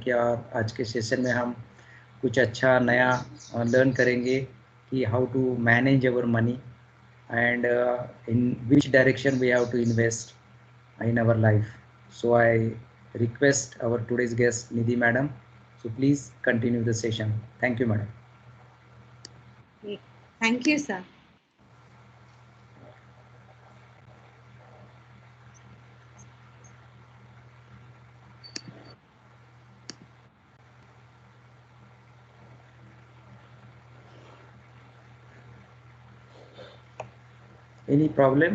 कि आज के सेशन में हम कुछ अच्छा नया लर्न करेंगे कि how to manage our money and in which direction we have to invest in our life. So I request our today's guest Nidhi madam, so please continue the session. Thank you madam. Thank you sir. Any problem?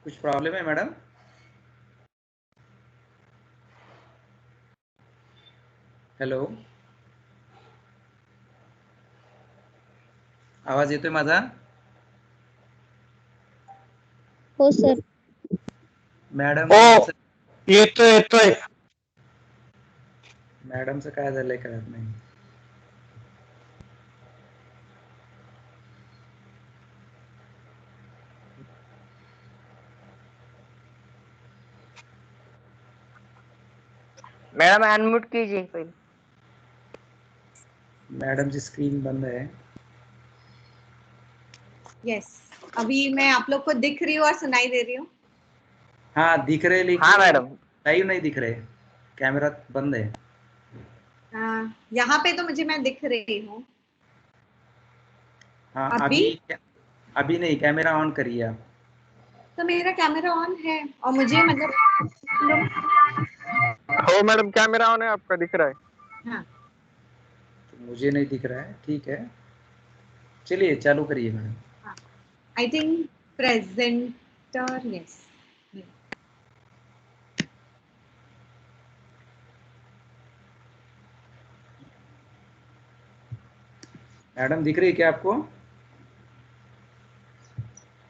कुछ problem है madam? Hello, आवाज येतोय माझा? हो sir. Madam येतोय. मॅडमचं काय झालंय कळत नाही. मैडम अनम्यूट कीजिए पहले. मैडम जी स्क्रीन बंद है. यस, अभी मैं आप लोग को दिख रही हूँ और सुनाई दे रही हूँ. हाँ दिख रहे, लेकिन हाँ मैडम. लाइव नहीं दिख रहे, कैमरा बंद है. यहाँ पे तो मैं दिख रही हूँ. हाँ अभी अभी नहीं, कैमरा ऑन करिए आप. तो मेरा कैमरा ऑन है और मुझे मतलब हो मैडम, कैमरा ऑन है, आपका दिख रहा है. हाँ, तो मुझे नहीं दिख रहा है. ठीक है, चलिए चालू करिए madam. I think presenter. Yes, madam दिख रही है क्या आपको?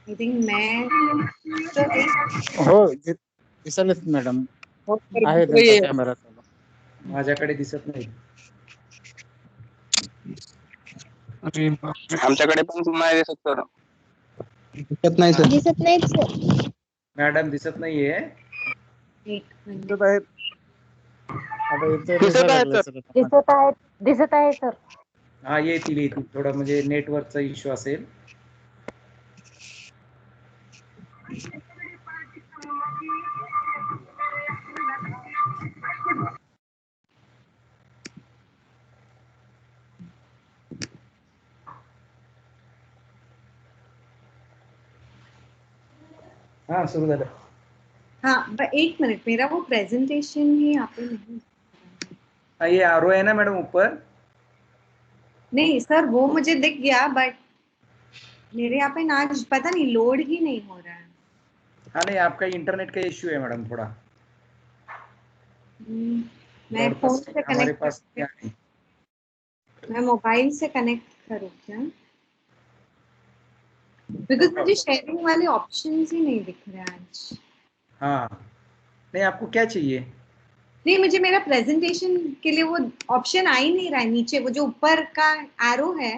आई थिंक मैं हो दिसत मॅडम. आहे त्यांचा कॅमेरा चालू. माझ्याकडे दिसत नाही. आमच्याकडे पण नाही दिसत सर. दिसत नाही सर. दिसत नाहीत सर. मॅडम दिसत नाहीये. एक मिनिट. दिसत आहेत. आता इथे दिसत आहेत लागले सर. सर. दिसत आहे सर. हा येतील. थोडं म्हणजे नेटवर्कचा इश्यू असेल. हाँ सुरू झालं. हाँ, एक मिनट, मेरा वो प्रेजेंटेशन ही यहाँ पे नहीं. हाँ ये आरओ है ना मैडम ऊपर. नहीं सर, वो मुझे दिख गया, बट मेरे यहाँ पे ना आज पता नहीं लोड ही नहीं हो रहा है. हाँ नहीं, आपका इंटरनेट का इश्यू है मैडम थोड़ा. मैं फोन से हमारे कनेक्ट पास क्या करके, नहीं. मैं मोबाइल से कनेक्ट करूँ क्या? बिकॉज मुझे शेयरिंग वाले ऑप्शंस ही नहीं दिख रहे आज. हाँ नहीं, आपको क्या चाहिए? नहीं, मुझे मेरा प्रेजेंटेशन के लिए वो ऑप्शन आ ही नहीं रहा है. नीचे वो जो ऊपर का एरो है,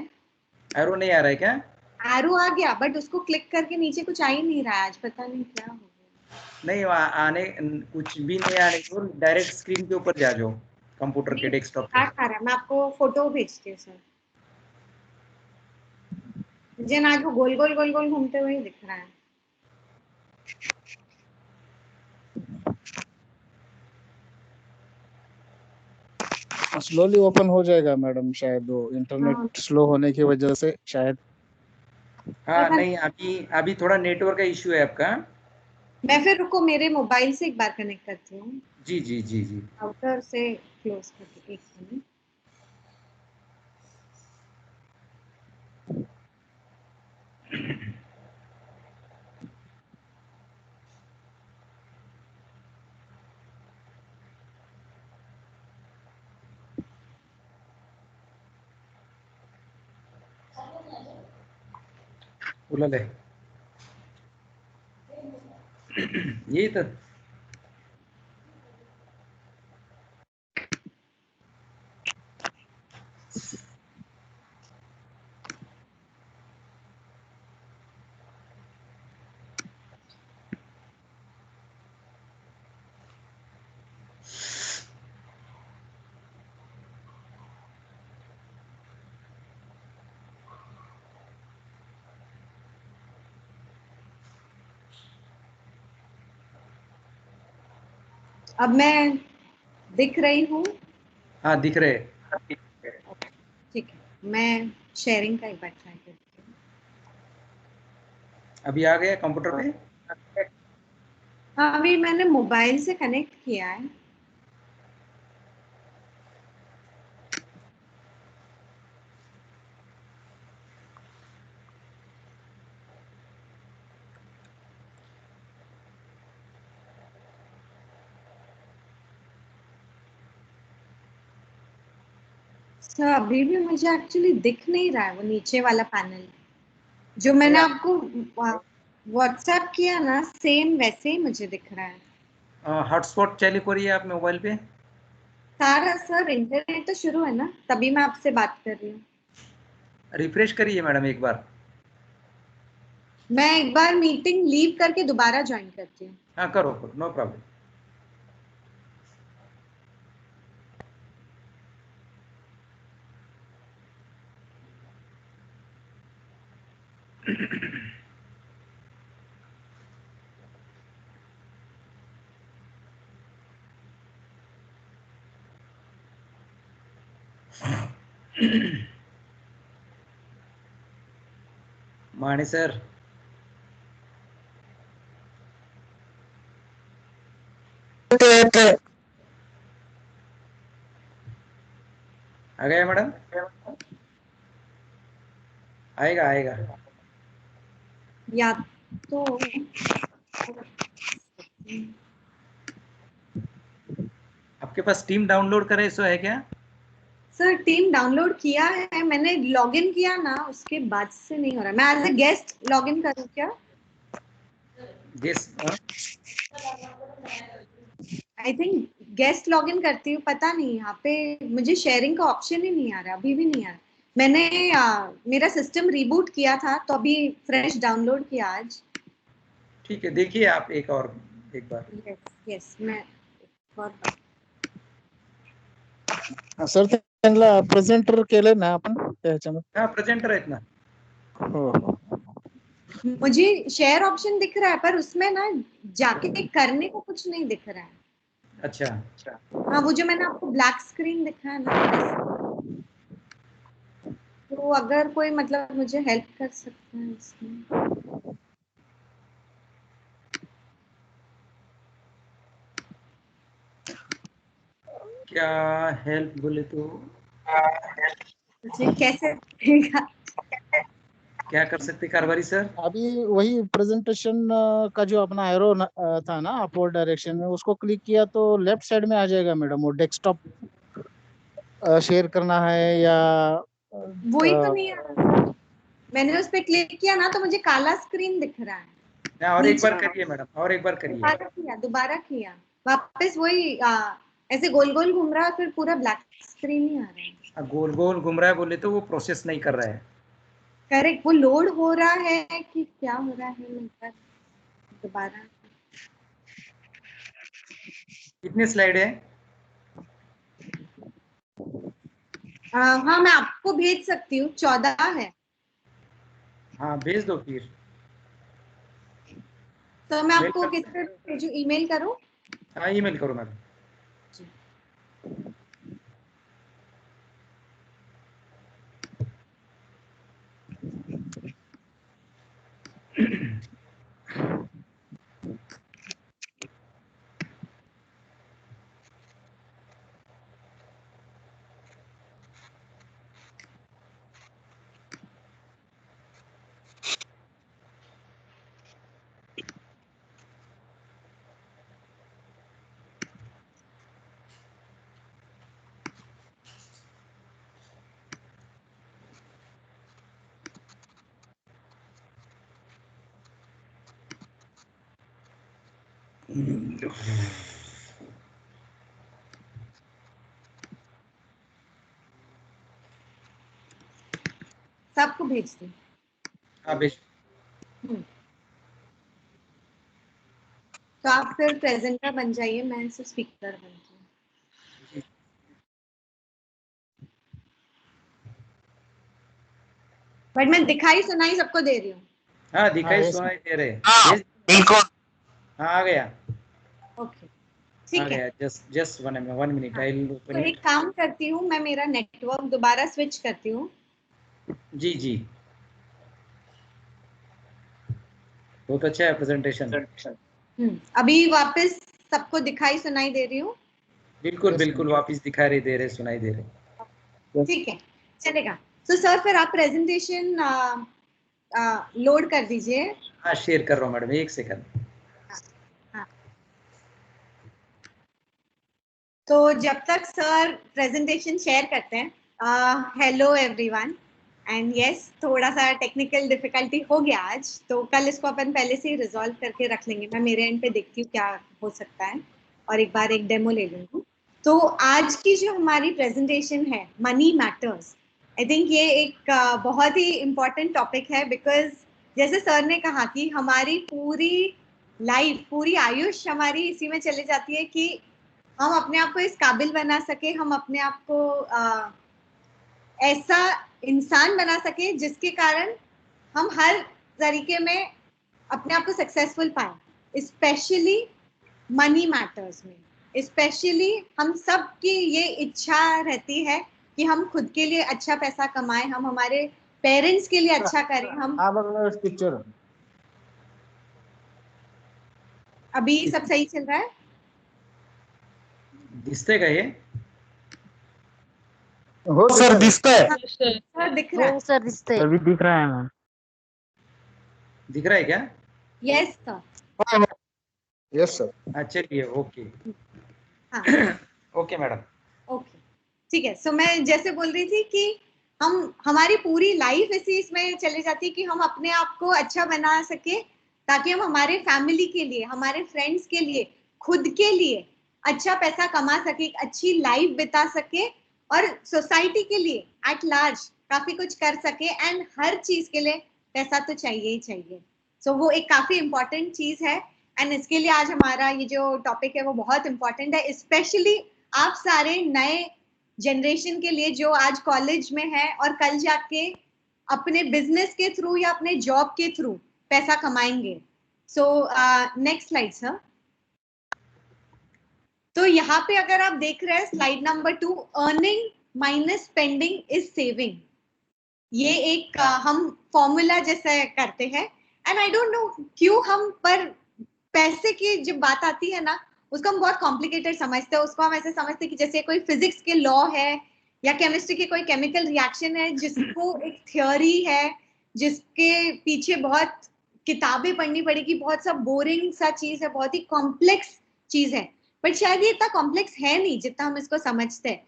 एरो नहीं आ रहा है क्या? एरो आ गया, बट उसको क्लिक करके नीचे कुछ आ ही नहीं रहा है आज. पता नहीं क्या हो गया. नहीं आने, कुछ भी नहीं आने को, डायरेक्ट स्क्रीन के ऊपर जा जाओ, कंप्यूटर के डेस्कटॉप पे. आ रहा है. मैं आपको फोटो भेजती हूँ सर. मुझे ना आज वो गोल गोल गोल गोल घूमते हुए ही दिख रहा है. स्लोली ओपन हो जाएगा मैडम, शायद वो इंटरनेट स्लो होने की वजह से शायद. हाँ नहीं, अभी थोड़ा नेटवर्क का इश्यू है आपका. मैं फिर रुको, मेरे मोबाइल से एक बार कनेक्ट करती हूँ. जी जी जी जी. राउटर से क्लोज करके एक मिनट. उलल है यही तर. अब मैं दिख रही हूँ? हाँ दिख रहे। ठीक है, मैं शेयरिंग का एक बार ट्राई करती हूँ। अभी आ गया कंप्यूटर पे? हाँ, अभी मैंने मोबाइल से कनेक्ट किया है। सर अभी भी मुझे एक्चुअली दिख नहीं रहा है वो नीचे वाला पैनल। जो मैंने आपको व्हाट्सएप किया ना, सेम वैसे ही मुझे दिख रहा है। हॉटस्पॉट चालू करिए आप मोबाइल पे। सारा सर इंटरनेट तो शुरू है ना, तभी मैं आपसे बात कर रही हूँ। रिफ्रेश करिए मैडम एक बार। मैं एक बार मीटिंग लीव करके दोबारा ज्वाइन करती हूँ। हाँ करो करो, नो प्रॉब्लम। माने सर आ गया मैडम? आएगा आएगा। या तो आपके पास टीम डाउनलोड करे सो है क्या? सर टीम डाउनलोड किया है मैंने, लॉगिन किया ना, उसके बाद से नहीं हो रहा। मैं एज ए गेस्ट लॉगिन करूँ क्या? Guess I think guest login करती हूँ, पता नहीं, यहाँ पे मुझे शेयरिंग का ऑप्शन ही नहीं आ रहा, अभी भी नहीं आ रहा। मैंने मेरा सिस्टम रिबूट किया था तो अभी फ्रेश डाउनलोड किया आज। ठीक है, देखिए आप एक बार। यस यस, मैं एक और बार। सर त्यांना प्रेझेंटर केलंय ना आपण त्या ह्याच्यामध्ये? हाँ प्रेजेंटर है इतना। हो मुझे शेयर ऑप्शन दिख रहा है पर उसमें ना जाके करने को कुछ नहीं दिख रहा है। अच्छा हाँ, वो जो मैंने आपको ब्लैक स्क्रीन दिखा है ना, तो अगर कोई मतलब मुझे हेल्प कर सकता है इसमें। क्या हेल्प बोले तो मुझे कैसे दिखेगा? क्या कर सकते कारभारी सर? अभी वही प्रेजेंटेशन का जो अपना एरो था ना अपवर्ड डायरेक्शन में, उसको क्लिक किया तो लेफ्ट साइड में आ जाएगा मैडम। वो डेस्कटॉप शेयर करना है या वही तो नहीं आ रहा सर। मैंने उस पर क्लिक किया ना तो मुझे काला स्क्रीन दिख रहा है। हाँ, और एक नीचे बार करिए मैडम, और एक बार करिए। दोबारा किया वापस वही ऐसे गोल गोल घूम रहा है, फिर पूरा ब्लैक स्क्रीन ही आ रहा है। गोल गोल घूम रहा है बोले तो वो प्रोसेस नहीं कर रहा है। करेक्ट, वो लोड हो रहा है कि क्या हो रहा है, मैं एक बार दोबारा। कितने स्लाइड है? हाँ, मैं आपको भेज सकती हूँ, 14 है। हाँ भेज दो फिर। तो मैं मेल आपको कर, किस पे भेजूं, ईमेल करूँ? हाँ ईमेल करो मैडम। सबको भेज दूँ? हाँ भेज। तो आप फिर प्रेजेंटर बन जाइए, मैं सिर्फ स्पीकर बनती हूँ। बट मैं दिखाई सुनाई सबको दे रही हूँ। हाँ दिखाई yes, सुनाई दे रहे। हाँ भेज। बिल्कुल। हाँ आ गया। ओके, ठीक आ है, गया, जस्ट 1 मिनट, हाँ। आई विल तो ओपन एक इट। काम करती हूँ मैं, मेरा नेटवर्क दोबारा स्विच करती हूँ। जी जी, बहुत अच्छा है प्रेजेंटेशन। अभी वापस सबको दिखाई सुनाई दे रही हूँ? बिल्कुल Yes, बिल्कुल, वापस दिखा रहे, दे रहे, सुनाई दे रहे। ठीक है, चलेगा। तो सर फिर आप प्रेजेंटेशन लोड कर दीजिए। हाँ, शेयर कर रहा हूँ मैडम, 1 सेकंड। हाँ। तो जब तक सर प्रेजेंटेशन शेयर करते हैं, हेलो एवरीवन, एंड यस, थोड़ा सा टेक्निकल डिफिकल्टी हो गया आज, तो कल इसको अपन पहले से ही रिजॉल्व करके रख लेंगे। मैं मेरे एंड पे देखती हूँ क्या हो सकता है, और एक बार एक डेमो ले लूंगी। तो आज की जो हमारी प्रेजेंटेशन है, मनी मैटर्स, आई थिंक ये एक बहुत ही इम्पोर्टेंट टॉपिक है, बिकॉज जैसे सर ने कहा कि हमारी पूरी लाइफ, पूरी आयुष हमारी इसी में चली जाती है कि हम अपने आप को इस काबिल बना सके, हम अपने आप को ऐसा इंसान बना सके जिसके कारण हम हर तरीके में अपने आप को सक्सेसफुल पाए, स्पेशली मनी मैटर्स में। स्पेशली हम सब की ये इच्छा रहती है कि हम खुद के लिए अच्छा पैसा कमाएं, हम हमारे पेरेंट्स के लिए अच्छा करें। हम पिक्चर अभी सब सही चल रहा है? दिसते का ये? हो सर, दिसता है। सर दिख रहा है? हो सर दिसतंय. अभी दिख रहा है मैम। दिख रहा है क्या? Yes sir. Yes sir. अच्छा, चलिए, ओके। हाँ, ओके मैडम। ओके, ठीक है। सो मैं जैसे बोल रही थी कि हम, हमारी पूरी लाइफ इसी इसमें चली जाती है कि हम अपने आप को अच्छा बना सके, ताकि हम हमारे फैमिली के लिए, हमारे फ्रेंड्स के लिए, खुद के लिए अच्छा पैसा कमा सके, एक अच्छी लाइफ बिता सके, और सोसाइटी के लिए एट लार्ज काफी कुछ कर सके। एंड हर चीज के लिए पैसा तो चाहिए ही चाहिए। सो वो एक काफी इंपॉर्टेंट चीज है, एंड इसके लिए आज हमारा ये जो टॉपिक है वो बहुत इंपॉर्टेंट है, स्पेशली आप सारे नए जनरेशन के लिए जो आज कॉलेज में है और कल जाके अपने बिजनेस के थ्रू या अपने जॉब के थ्रू पैसा कमाएंगे। So next slide sir. तो यहाँ पे अगर आप देख रहे हैं slide number 2, earning minus spending is saving, ये एक हम फॉर्मूला जैसे करते हैं। एंड आई डोंट नो क्यों हम पर पैसे की जब बात आती है ना, उसको हम बहुत कॉम्प्लिकेटेड समझते हैं। उसको हम ऐसे समझते हैं कि जैसे कोई फिजिक्स के लॉ है या केमिस्ट्री के कोई केमिकल रिएक्शन है, जिसको एक थ्योरी है, जिसके पीछे बहुत किताबें पढ़नी पड़ेगी, बहुत सा बोरिंग सा चीज है, बहुत ही कॉम्प्लेक्स चीज है। बट शायद ये इतना कॉम्प्लेक्स है नहीं जितना हम इसको समझते हैं।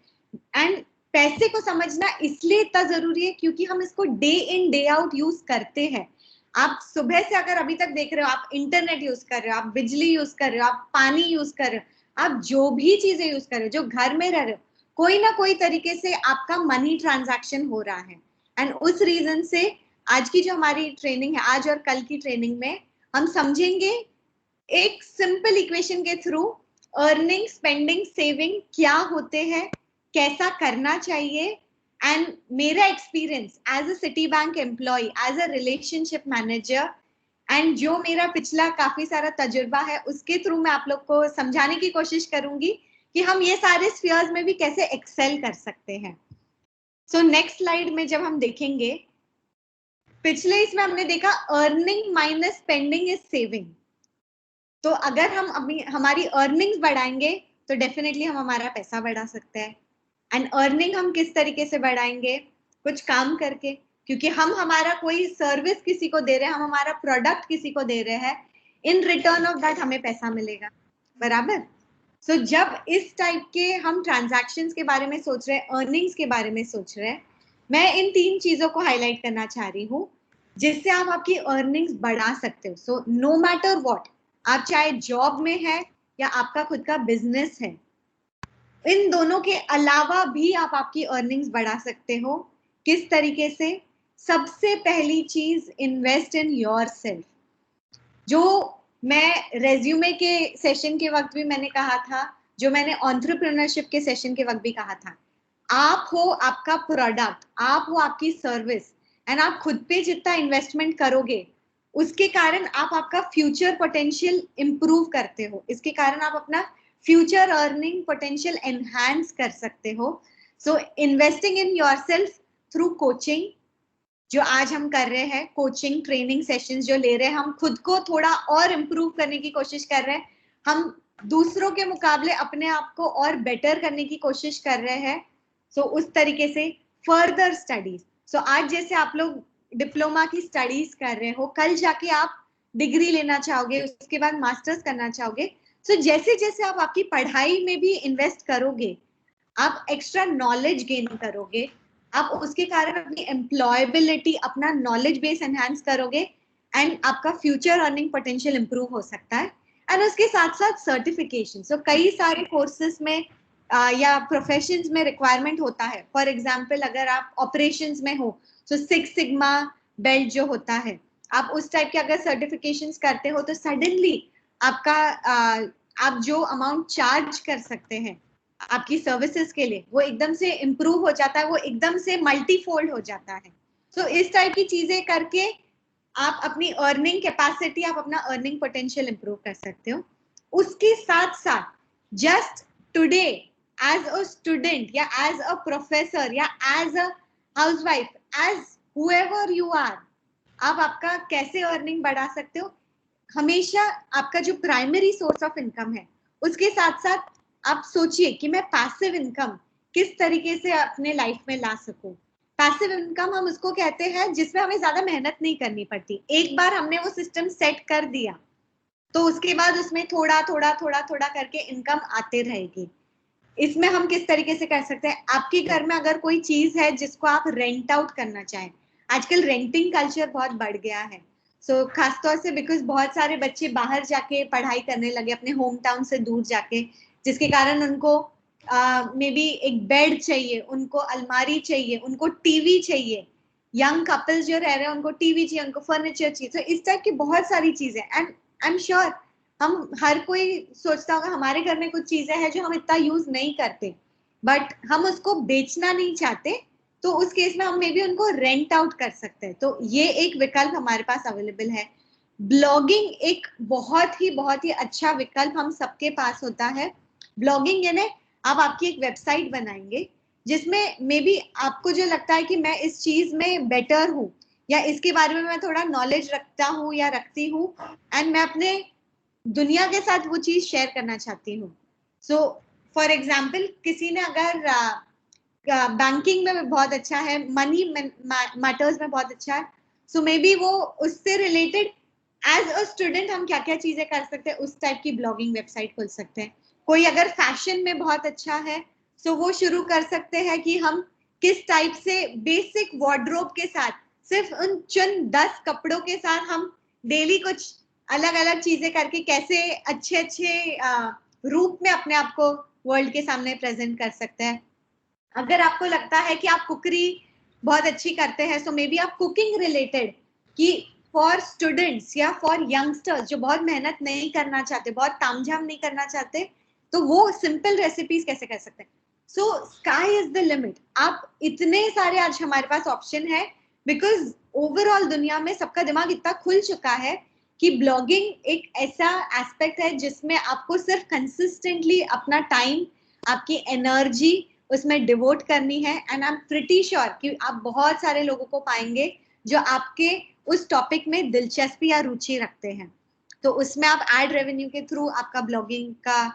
एंड पैसे को समझना इसलिए इतना जरूरी है क्योंकि हम इसको day in day out use करते हैं। आप सुबह से अगर अभी तक देख रहे हो, आप इंटरनेट यूज कर रहे हो, आप बिजली यूज कर रहे हो, आप पानी यूज कर रहे हो, आप जो भी चीजें यूज कर रहे हो, जो घर में रह रहे हो, कोई ना कोई तरीके से आपका मनी ट्रांजैक्शन हो रहा है। एंड उस रीजन से आज की जो हमारी ट्रेनिंग है, आज और कल की ट्रेनिंग में हम समझेंगे एक सिंपल इक्वेशन के थ्रू अर्निंग, स्पेंडिंग, सेविंग क्या होते हैं, कैसा करना चाहिए। एंड मेरा experience as a Citi bank employ, as a relationship manager, and जो मेरा पिछला काफी सारा तजुर्बा है, उसके थ्रू मैं आप लोग को समझाने की कोशिश करूंगी कि हम ये सारे स्फीयर्स में भी कैसे एक्सेल कर सकते हैं। सो नेक्स्ट स्लाइड में जब हम देखेंगे, पिछले इसमें हमने देखा earning minus spending is saving. तो अगर हम अभी हमारी अर्निंग्स बढ़ाएंगे तो डेफिनेटली हम हमारा पैसा बढ़ा सकते हैं। एंड अर्निंग हम किस तरीके से बढ़ाएंगे? कुछ काम करके, क्योंकि हम हमारा कोई सर्विस किसी को दे रहे हैं, हम हमारा प्रोडक्ट किसी को दे रहे हैं, इन रिटर्न ऑफ दैट हमें पैसा मिलेगा, बराबर। सो जब इस टाइप के हम ट्रांजैक्शंस के बारे में सोच रहे हैं, अर्निंग्स के बारे में सोच रहे हैं, मैं इन 3 चीजों को हाईलाइट करना चाह रही हूँ जिससे आप आपकी अर्निंग्स बढ़ा सकते हो। सो नो मैटर व्हाट, आप चाहे जॉब में है या आपका खुद का बिजनेस है, इन दोनों के अलावा भी आप आपकी अर्निंग्स बढ़ा सकते हो। किस तरीके से? सबसे पहली चीज, इन्वेस्ट इन योरसेल्फ। जो मैं रेज्यूमे के सेशन के वक्त भी मैंने कहा था, जो मैंने एंटरप्रेन्योरशिप के सेशन के वक्त भी कहा था, आप हो आपका प्रोडक्ट, आप हो आपकी सर्विस, एंड आप खुद पे जितना इन्वेस्टमेंट करोगे उसके कारण आप आपका फ्यूचर पोटेंशियल इंप्रूव करते हो, इसके कारण आप अपना फ्यूचर अर्निंग पोटेंशियल एनहांस कर सकते हो. सो investing in yourself through coaching, जो आज हम कर रहे हैं, कोचिंग ट्रेनिंग सेशंस जो ले रहे हैं, हम खुद को थोड़ा और इम्प्रूव करने की कोशिश कर रहे हैं, हम दूसरों के मुकाबले अपने आप को और बेटर करने की कोशिश कर रहे हैं. सो उस तरीके से फर्दर स्टडीज. सो आज जैसे आप लोग डिप्लोमा की स्टडीज कर रहे हो, कल जाके आप डिग्री लेना चाहोगे, उसके बाद मास्टर्स करना चाहोगे. सो जैसे जैसे आप आपकी पढ़ाई में भी इन्वेस्ट करोगे, आप एक्स्ट्रा नॉलेज गेन करोगे, आप उसके कारण अपनी एम्प्लॉयबिलिटी, अपना नॉलेज बेस एनहांस करोगे, एंड आपका फ्यूचर अर्निंग पोटेंशियल इंप्रूव हो सकता है. एंड उसके साथ साथ सर्टिफिकेशन. सो कई सारे कोर्सेज में या प्रोफेशंस में रिक्वायरमेंट होता है. फॉर एग्जांपल अगर आप ऑपरेशंस में हो, सो 6 सिग्मा बेल्ट जो होता है, आप उस टाइप के अगर सर्टिफिकेशंस करते हो तो सडनली आपका आप जो अमाउंट चार्ज कर सकते हैं आपकी सर्विसेज के लिए, वो एकदम से इम्प्रूव हो जाता है, वो एकदम से मल्टीफोल्ड हो जाता है. सो इस टाइप की चीजें करके आप अपनी अर्निंग कैपेसिटी, आप अपना अर्निंग पोटेंशियल इंप्रूव कर सकते हो. उसके साथ साथ just today as a student या एज अ प्रोफेसर या as a housewife, as whoever you are, आप आपका कैसे अर्निंग बढ़ा सकते हो. हमेशा आपका जो प्राइमरी सोर्स ऑफ इनकम है, उसके साथ साथ आप सोचिए कि मैं पैसिव इनकम किस तरीके से अपने लाइफ में ला सकूं. पैसिव इनकम हम उसको कहते हैं जिसमें हमें ज्यादा मेहनत नहीं करनी पड़ती. एक बार हमने वो सिस्टम सेट कर दिया तो उसके बाद उसमें थोड़ा थोड़ा थोड़ा थोड़ा करके इनकम आते रहेगी. इसमें हम किस तरीके से कर सकते हैं, आपके घर में अगर कोई चीज है जिसको आप रेंट आउट करना चाहें, आजकल रेंटिंग कल्चर बहुत बढ़ गया है. सो खासतौर से बिकॉज बहुत सारे बच्चे बाहर जाके पढ़ाई करने लगे अपने होम टाउन से दूर जाके, जिसके कारण उनको मे बी एक बेड चाहिए, उनको अलमारी चाहिए, उनको टीवी चाहिए. यंग कपल्स जो रह रहे हैं उनको टीवी चाहिए, उनको फर्नीचर चाहिए. तो इस टाइप की बहुत सारी चीजें. एंड आई एम श्योर हम हर कोई सोचता होगा हमारे घर में कुछ चीजें हैं जो हम इतना यूज नहीं करते, बट हम उसको बेचना नहीं चाहते, तो उस केस में हम मे बी उनको रेंट आउट कर सकते हैं. तो ये एक विकल्प हमारे पास अवेलेबल है. ब्लॉगिंग एक बहुत ही अच्छा विकल्प हम सबके पास होता है. ब्लॉगिंग यानी आप आपकी एक वेबसाइट बनाएंगे जिसमें मे बी आपको जो लगता है कि मैं इस चीज में बेटर हूँ या इसके बारे में मैं थोड़ा नॉलेज रखता हूँ या रखती हूँ, एंड मैं अपने दुनिया के साथ वो चीज शेयर करना चाहती हूँ. सो फॉर एग्जाम्पल किसी ने अगर बैंकिंग में बहुत अच्छा है, मनी मैटर्स में बहुत अच्छा है, सो मे बी वो उससे रिलेटेड एज अ स्टूडेंट हम क्या क्या चीजें कर सकते हैं, उस टाइप की ब्लॉगिंग वेबसाइट खोल सकते हैं. कोई अगर फैशन में बहुत अच्छा है, सो वो शुरू कर सकते हैं कि हम किस टाइप से बेसिक वार्डरोब के साथ, सिर्फ उन चुन 10 कपड़ों के साथ हम डेली कुछ अलग अलग चीजें करके कैसे अच्छे अच्छे रूप में अपने आप को वर्ल्ड के सामने प्रेजेंट कर सकते हैं. अगर आपको लगता है कि आप कुकरी बहुत अच्छी करते हैं, सो मे बी आप कुकिंग रिलेटेड कि फॉर स्टूडेंट्स या फॉर यंगस्टर्स जो बहुत मेहनत नहीं करना चाहते, बहुत तामझाम नहीं करना चाहते, तो वो सिंपल रेसिपीज कैसे कर सकते हैं. सो स्काई इज द लिमिट. आप इतने सारे आज हमारे पास ऑप्शन है बिकॉज ओवरऑल दुनिया में सबका दिमाग इतना खुल चुका है कि ब्लॉगिंग एक ऐसा एस्पेक्ट है जिसमें आपको सिर्फ कंसिस्टेंटली अपना टाइम, आपकी एनर्जी उसमें डिवोट करनी है. And I am pretty sure कि आप बहुत सारे लोगों को पाएंगे जो आपके उस टॉपिक में दिलचस्पी या रुचि रखते हैं. तो उसमें आप एड रेवेन्यू के थ्रू आपका ब्लॉगिंग का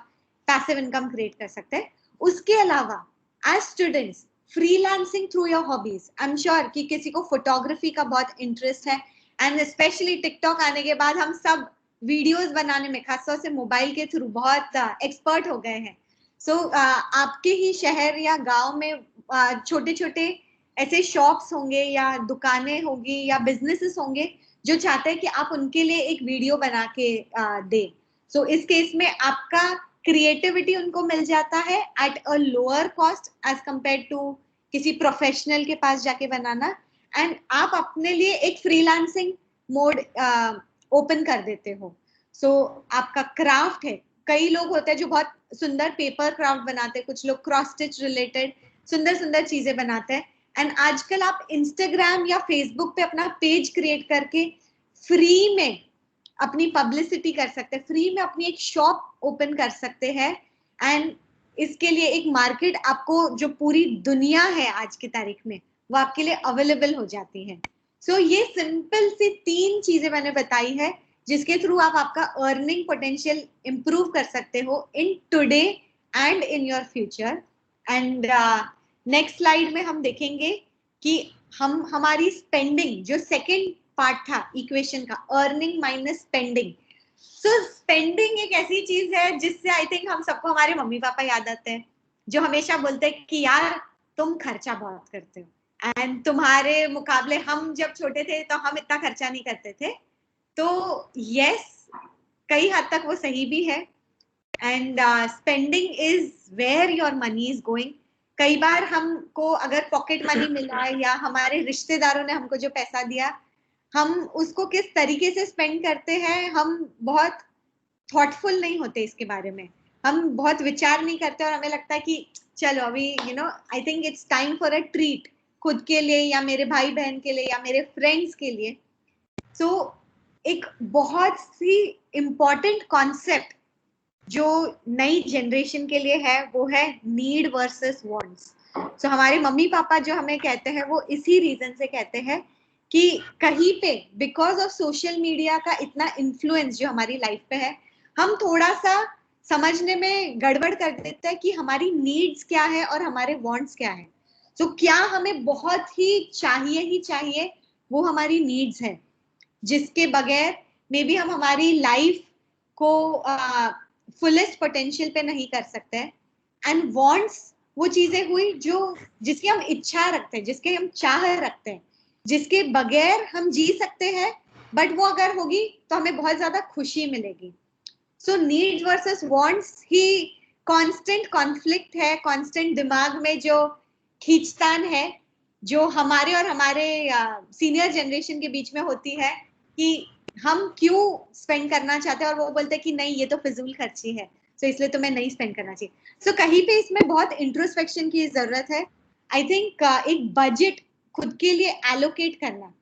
पैसिव इनकम क्रिएट कर सकते हैं. उसके अलावा as students freelancing through your hobbies, I am sure कि किसी को फोटोग्राफी का बहुत इंटरेस्ट है, एंड स्पेशली टिकटॉक आने के बाद हम सब वीडियोस बनाने में खासतौर से मोबाइल के थ्रू बहुत एक्सपर्ट हो गए हैं. सो आपके ही शहर या गांव में छोटे छोटे ऐसे शॉप्स होंगे या दुकानें होंगी या बिजनेसेस होंगे जो चाहते हैं कि आप उनके लिए एक वीडियो बना के दे. सो इस केस में आपका क्रिएटिविटी उनको मिल जाता है at a lower cost as compare to किसी प्रोफेशनल के पास जाके बनाना. एंड आप अपने लिए एक फ्रीलांसिंग मोड ओपन कर देते हो. सो आपका क्राफ्ट है, कई लोग होते हैं जो बहुत सुंदर पेपर क्राफ्ट बनाते हैं, कुछ लोग क्रॉस स्टिच रिलेटेड सुंदर सुंदर चीजें बनाते हैं. एंड आजकल आप इंस्टाग्राम या फेसबुक पे अपना पेज क्रिएट करके फ्री में अपनी पब्लिसिटी कर सकते हैं, फ्री में अपनी एक शॉप ओपन कर सकते हैं एंड इसके लिए एक मार्केट आपको, जो पूरी दुनिया है आज की तारीख में, वो आपके लिए अवेलेबल हो जाती है. सो ये सिंपल सी 3 चीजें मैंने बताई है जिसके थ्रू आप आपका अर्निंग पोटेंशियल इंप्रूव कर सकते हो in today and in your future. And next slide में हम देखेंगे कि हम हमारी स्पेंडिंग, जो सेकंड पार्ट था इक्वेशन का, अर्निंग माइनस स्पेंडिंग. सो स्पेंडिंग एक ऐसी चीज है जिससे आई थिंक हम सबको हमारे मम्मी पापा याद आते हैं, जो हमेशा बोलते हैं कि यार तुम खर्चा बहुत करते हो, एंड तुम्हारे मुकाबले हम जब छोटे थे तो हम इतना खर्चा नहीं करते थे. तो यस, कई हद तक वो सही भी है. And spending is where your money is going. कई बार हमको अगर पॉकेट मनी मिला है या हमारे रिश्तेदारों ने हमको जो पैसा दिया, हम उसको किस तरीके से स्पेंड करते हैं, हम बहुत थॉटफुल नहीं होते इसके बारे में, हम बहुत विचार नहीं करते और हमें लगता है कि चलो अभी I think it's time for a treat, खुद के लिए या मेरे भाई बहन के लिए या मेरे फ्रेंड्स के लिए. सो एक बहुत सी इम्पोर्टेंट कॉन्सेप्ट जो नई जनरेशन के लिए है वो है नीड वर्सेस वांट्स. सो हमारे मम्मी पापा जो हमें कहते हैं वो इसी रीजन से कहते हैं कि कहीं पे बिकॉज ऑफ सोशल मीडिया का इतना इन्फ्लुएंस जो हमारी लाइफ पे है, हम थोड़ा सा समझने में गड़बड़ कर देते हैं कि हमारी नीड्स क्या है और हमारे वांट्स क्या है. तो क्या हमें बहुत ही चाहिए वो हमारी नीड्स है, जिसके बगैर मे बी हम हमारी लाइफ को फुलेस्ट पोटेंशियल पे नहीं कर सकते. एंड वांट्स वो चीजें हुई जो जिसकी हम इच्छा रखते हैं, जिसके हम चाह रखते हैं, जिसके बगैर हम जी सकते हैं, बट वो अगर होगी तो हमें बहुत ज्यादा खुशी मिलेगी. सो नीड्स वर्सेस वांट्स ही कांस्टेंट कॉन्फ्लिक्ट है, कांस्टेंट दिमाग में जो खींचतान है, जो हमारे और हमारे सीनियर जनरेशन के बीच में होती है कि हम क्यों स्पेंड करना चाहते हैं और वो बोलते हैं कि नहीं ये तो फिजूल खर्ची है, सो इसलिए तुम्हें नहीं स्पेंड करना चाहिए. सो कहीं पे इसमें बहुत इंट्रोस्पेक्शन की जरूरत है. आई थिंक एक बजट खुद के लिए एलोकेट करना,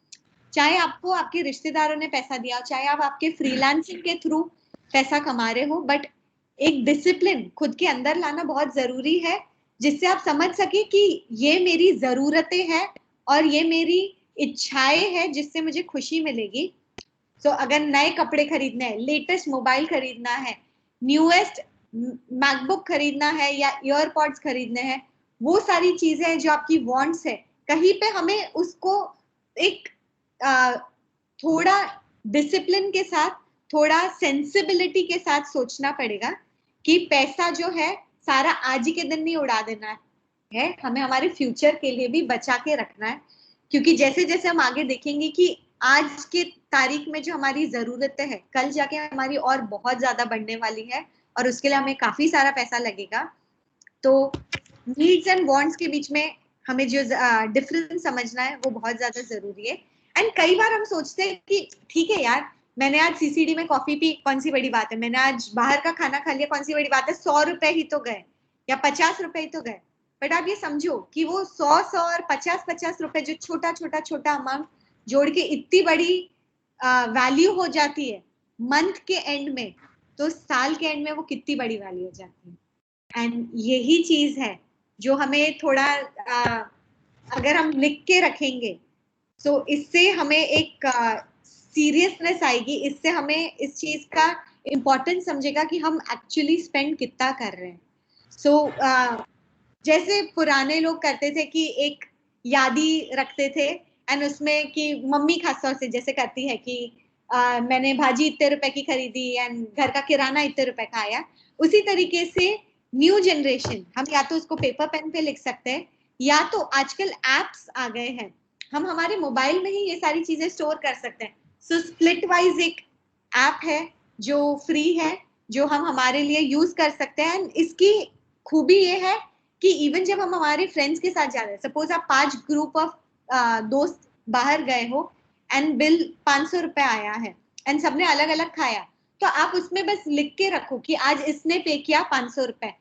चाहे आपको आपके रिश्तेदारों ने पैसा दिया, चाहे आप आपके फ्रीलांसिंग के थ्रू पैसा कमा रहे हो, बट एक डिसिप्लिन खुद के अंदर लाना बहुत जरूरी है, जिससे आप समझ सके कि ये मेरी जरूरतें हैं और ये मेरी इच्छाएं हैं जिससे मुझे खुशी मिलेगी. सो अगर नए कपड़े खरीदने हैं, लेटेस्ट मोबाइल खरीदना है, न्यूएस्ट मैकबुक खरीदना है या ईयरपॉड्स खरीदने हैं, वो सारी चीजें हैं जो आपकी वांट्स है. कहीं पे हमें उसको एक थोड़ा डिसिप्लिन के साथ, थोड़ा सेंसिबिलिटी के साथ सोचना पड़ेगा कि पैसा जो है सारा आज ही के दिन नहीं उड़ा देना है, हमें हमारे फ्यूचर के लिए भी बचा के रखना है. क्योंकि जैसे जैसे हम आगे देखेंगे कि आज के तारीख में जो हमारी जरूरतें हैं, कल जाके हमारी और बहुत ज्यादा बढ़ने वाली है और उसके लिए हमें काफी सारा पैसा लगेगा. तो नीड्स एंड वांट्स के बीच में हमें जो डिफरेंस समझना है वो बहुत ज्यादा जरूरी है. एंड कई बार हम सोचते हैं कि ठीक है यार, मैंने आज सीसीडी में कॉफी पी, कौन सी बड़ी बात है, मैंने आज बाहर का खाना खा लिया, कौन सी बड़ी बात है, 100 रुपए ही तो गए या 50 रुपए ही तो गए. बट आप ये समझो कि वो 100 और 50 रुपए जो छोटा अमाउंट जोड़ के इतनी बड़ी वैल्यू हो जाती है मंथ के एंड में, तो साल के एंड में वो कितनी बड़ी वैल्यू हो जाती है. एंड यही चीज है जो हमें थोड़ा अगर हम लिख के रखेंगे तो इससे हमें एक सीरियसनेस आएगी, इससे हमें इस चीज का इम्पोर्टेंस समझेगा कि हम एक्चुअली स्पेंड कितना कर रहे हैं. सो जैसे पुराने लोग करते थे कि एक यादी रखते थे एंड उसमें कि मम्मी खासतौर से जैसे करती है कि मैंने भाजी इतने रुपए की खरीदी एंड घर का किराना इतने रुपए का आया. उसी तरीके से न्यू जनरेशन, हम या तो उसको पेपर पेन पे लिख सकते हैं या तो आजकल एप्स आ गए हैं, हम हमारे मोबाइल में ही ये सारी चीजें स्टोर कर सकते हैं. सो स्प्लिट वाइज एक ऐप है जो फ्री है, जो हम हमारे लिए यूज कर सकते हैं. इसकी खूबी ये है कि इवन जब हम हमारे फ्रेंड्स के साथ जा रहे हैं, सपोज आप 5 ग्रुप ऑफ दोस्त बाहर गए हो एंड बिल 500 रुपए आया है एंड सबने अलग अलग खाया, तो आप उसमें बस लिख के रखो कि आज इसने पे किया 500 रुपए,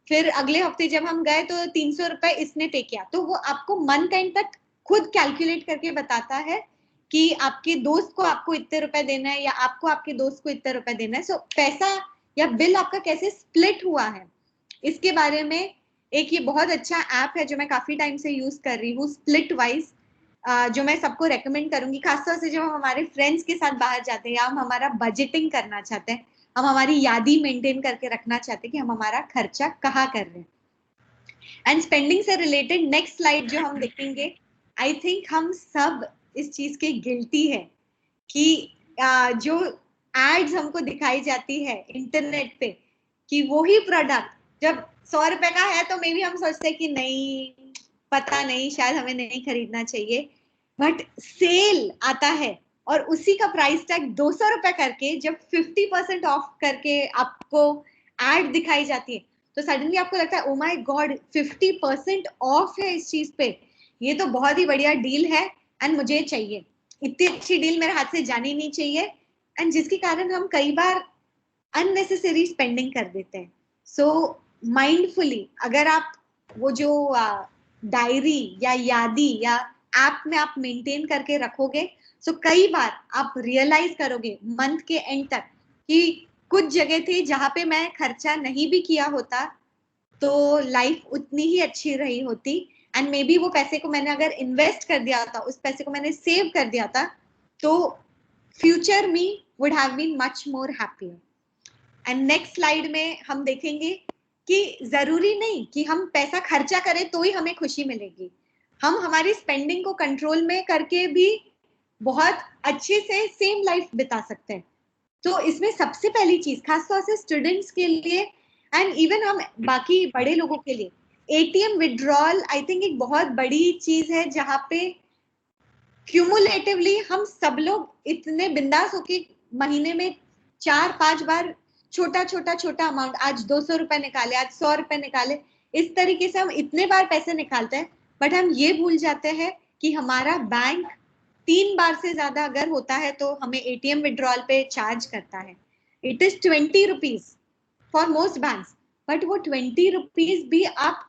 फिर अगले हफ्ते जब हम गए तो 300 रुपए इसने पे किया. तो वो आपको मंथ एंड तक खुद कैलकुलेट करके बताता है कि आपके दोस्त को आपको इतने रुपए देना है या आपको आपके दोस्त को इतने रुपए देना है. सो पैसा या बिल आपका कैसे स्प्लिट हुआ है. इसके बारे में एक ये बहुत अच्छा ऐप है जो मैं काफी टाइम से यूज कर रही हूँ, स्प्लिट वाइज, जो मैं सबको रेकमेंड करूंगी, खासतौर से जब हम हमारे फ्रेंड्स के साथ बाहर जाते हैं या हम हमारा बजटिंग करना चाहते हैं, हम हमारी यादी मेंटेन करके रखना चाहते हैं कि हम हमारा खर्चा कहाँ कर रहे हैं। एंड स्पेंडिंग से रिलेटेड नेक्स्ट स्लाइड जो हम देखेंगे, आई थिंक हम सब इस चीज के गिल्टी है कि जो एड्स हमको दिखाई जाती है इंटरनेट पे कि वही प्रोडक्ट जब 100 रुपए का है तो मे भी हम सोचते हैं कि नहीं, पता नहीं, शायद हमें नहीं खरीदना चाहिए, बट सेल आता है और उसी का प्राइस टैग 200 रुपए करके जब 50% ऑफ करके आपको एड दिखाई जाती है तो सडनली आपको लगता है ओ माय गॉड 50% ऑफ है इस चीज पे, ये तो बहुत ही बढ़िया डील है एंड मुझे चाहिए, इतनी अच्छी डील मेरे हाथ से जानी नहीं चाहिए, एंड जिसके कारण हम कई बार अननेसेसरी स्पेंडिंग कर देते हैं। सो माइंडफुली अगर आप वो जो डायरी या यादी या ऐप में आप मेंटेन करके रखोगे, सो कई बार आप रियलाइज करोगे मंथ के एंड तक कि कुछ जगह थी जहां पे मैं खर्चा नहीं भी किया होता तो लाइफ उतनी ही अच्छी रही होती, एंड मे बी वो पैसे को मैंने अगर इन्वेस्ट कर दिया था, उस पैसे को मैंने सेव कर दिया था, तो future me would have been much more happier. And next slide में हम देखेंगे कि जरूरी नहीं कि हम पैसा खर्चा करें तो ही हमें खुशी मिलेगी, हम हमारी स्पेंडिंग को कंट्रोल में करके भी बहुत अच्छे से सेम लाइफ बिता सकते हैं। तो इसमें सबसे पहली चीज खासतौर से स्टूडेंट्स के लिए एंड इवन हम बाकी बड़े लोगों के लिए, एटीएम विड्रॉल आई थिंक एक बहुत बड़ी चीज है जहां पे क्यूमुलेटिवली हम सब लोग इतने बिंदास होके महीने में 4-5 बार छोटा छोटा अमाउंट, आज 200 रुपए निकाले, आज 100 रुपए निकाले, इस तरीके से हम इतने बार पैसे निकालते हैं, बट हम ये भूल जाते हैं कि हमारा बैंक 3 बार से ज्यादा अगर होता है तो हमें एटीएम विड्रॉल पे चार्ज करता है। It is 20 rupees for most banks, but वो 20 रुपीज भी आप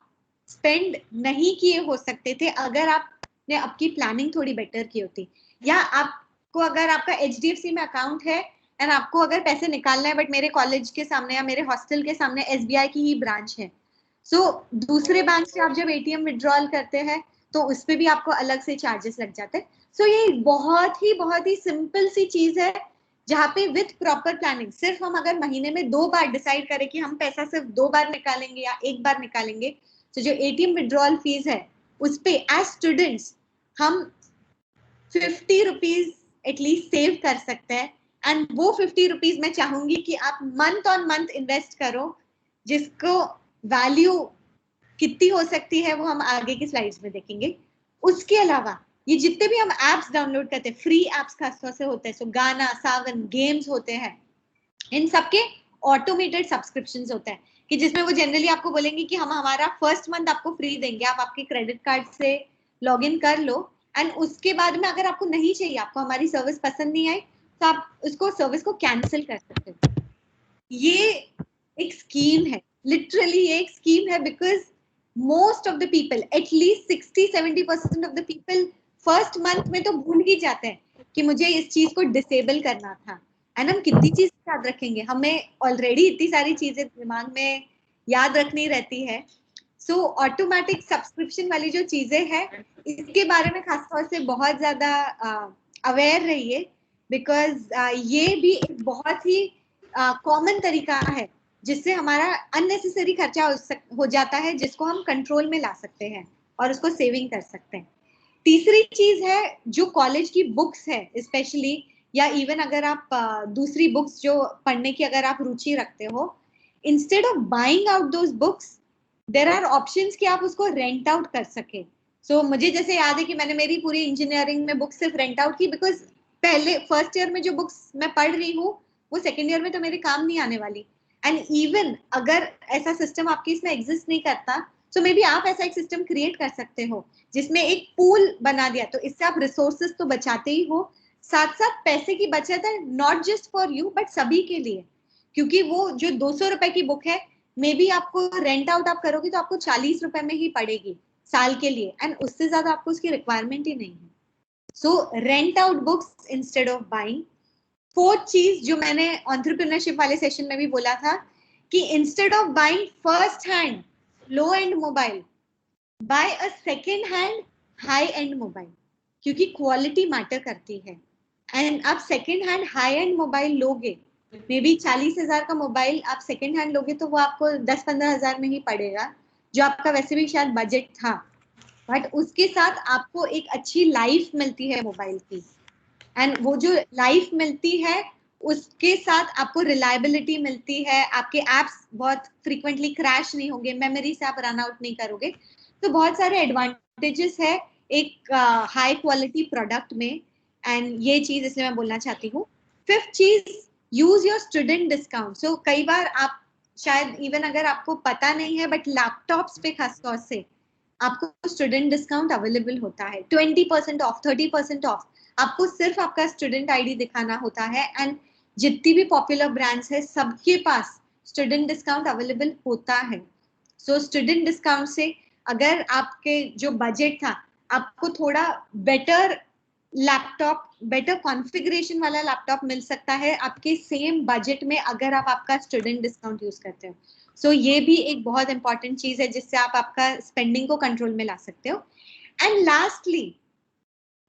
स्पेंड नहीं किए हो सकते थे अगर आपने आपकी प्लानिंग थोड़ी बेटर की होती, या आपको अगर आपका एचडीएफसी में अकाउंट है एंड आपको अगर पैसे निकालना है बट मेरे कॉलेज के सामने या मेरे हॉस्टल के सामने एसबीआई की ही ब्रांच है, सो दूसरे बैंक से आप जब एटीएम विड्रॉल करते हैं तो उस पे भी आपको अलग से चार्जेस लग जाते हैं। सो ये बहुत ही सिंपल सी चीज है जहाँ पे विथ प्रॉपर प्लानिंग सिर्फ हम अगर महीने में 2 बार डिसाइड करें कि हम पैसा सिर्फ 2 बार निकालेंगे या 1 बार निकालेंगे, तो जो एटीएम विड्रॉल फीस है उस पे एज स्टूडेंट्स हम 50 रुपीज एटलीस्ट सेव कर सकते हैं, एंड वो 50 रुपीज मैं चाहूंगी कि आप मंथ ऑन मंथ इन्वेस्ट करो, जिसको वैल्यू कितनी हो सकती है वो हम आगे की स्लाइड्स में देखेंगे। उसके अलावा ये जितने भी हम एप्स डाउनलोड करते हैं, फ्री एप्स खासतौर से होते हैं, सो गाना, सावन, गेम्स होते हैं, इन सबके ऑटोमेटेड सब्सक्रिप्शंस होते हैं कि जिसमें वो जनरली आपको बोलेंगे कि हम हमारा फर्स्ट मंथ आपको फ्री देंगे, आप आपके क्रेडिट कार्ड से लॉग इन कर लो, एंड उसके बाद में अगर आपको नहीं चाहिए, आपको हमारी सर्विस पसंद नहीं आई, तो आप उसको सर्विस को कैंसिल कर सकते हो। ये एक स्कीम है, लिटरली ये एक स्कीम है, because most of the people, at least 60-70% of the people first month में तो भूल ही जाते हैं कि मुझे इस चीज को डिसेबल करना था, एंड हम कितनी चीज याद रखेंगे, हमें ऑलरेडी इतनी सारी चीजें दिमाग में याद रखनी रहती है। सो ऑटोमेटिक सब्सक्रिप्शन वाली जो चीजें हैं इसके बारे में खासतौर से बहुत ज्यादा अवेयर रहिए, बिकॉज ये भी एक बहुत ही कॉमन तरीका है जिससे हमारा अननेसेसरी खर्चा हो जाता है, जिसको हम कंट्रोल में ला सकते हैं और उसको सेविंग कर सकते हैं। तीसरी चीज है जो कॉलेज की बुक्स है स्पेशली, या इवन अगर आप दूसरी बुक्स जो पढ़ने की अगर आप रुचि रखते हो, instead of buying out those books there are options कि आप उसको रेंट आउट कर सके। सो मुझे जैसे याद है कि मैंने मेरी पूरी इंजीनियरिंग में बुक्स सिर्फ रेंट आउट की, बिकॉज पहले फर्स्ट ईयर में जो बुक्स मैं पढ़ रही हूँ वो सेकेंड ईयर में तो मेरे काम नहीं आने वाली, एंड इवन अगर ऐसा सिस्टम आपके इसमें एग्जिस्ट नहीं करता, सो मे बी आप ऐसा एक सिस्टम क्रिएट कर सकते हो जिसमें एक पूल बना दिया, तो इससे आप रिसोर्सेस तो बचाते ही हो, साथ साथ पैसे की बचत है, not just for you but सभी के लिए, क्योंकि वो जो 200 रुपए की बुक है मे बी आपको रेंट आउट आप करोगे तो आपको 40 रुपए में ही पड़ेगी साल के लिए, एंड उससे ज्यादा आपको उसकी रिक्वायरमेंट ही नहीं है। So rent out books instead of buying. Fourth चीज जो मैंने एंटरप्रेन्योरशिप वाले सेशन में भी बोला था कि instead of buying first hand low end mobile, buy a second hand high end mobile, क्योंकि क्वालिटी मैटर करती है। एंड आप second hand high end mobile लोगे, मे बी 40,000 का मोबाइल आप सेकेंड हैंड लोगे तो वो आपको 10-15 हजार में ही पड़ेगा, जो आपका वैसे भी शायद बजट था, बट उसके साथ आपको एक अच्छी लाइफ मिलती है मोबाइल की। एंड वो जो लाइफ मिलती है उसके साथ आपको रिलायबिलिटी मिलती है, आपके एप्स बहुत फ्रीक्वेंटली क्रैश नहीं होंगे, मेमोरी से आप रन आउट नहीं करोगे। तो बहुत सारे एडवांटेजेस है एक हाई क्वालिटी प्रोडक्ट में, एंड ये चीज इसलिए मैं बोलना चाहती हूँ। फिफ्थ चीज, यूज योर स्टूडेंट डिस्काउंट। सो कई बार आप शायद इवन अगर आपको पता नहीं है, बट लैपटॉप्स पे खासतौर से आपको स्टूडेंट डिस्काउंट अवेलेबल होता है, 20% ऑफ, 30% ऑफ। आपको सिर्फ आपका स्टूडेंट आईडी दिखाना होता है, एंड जितनी भी पॉपुलर ब्रांड्स है सबके पास स्टूडेंट डिस्काउंट अवेलेबल होता है। सो स्टूडेंट डिस्काउंट से अगर आपके जो बजट था, आपको थोड़ा बेटर लैपटॉप, बेटर कॉन्फ़िगरेशन वाला लैपटॉप मिल सकता है आपके सेम बजट में, अगर आप आपका स्टूडेंट डिस्काउंट यूज करते हो। सो ये भी एक बहुत इंपॉर्टेंट चीज है जिससे आप आपका स्पेंडिंग को कंट्रोल में ला सकते हो। एंड लास्टली,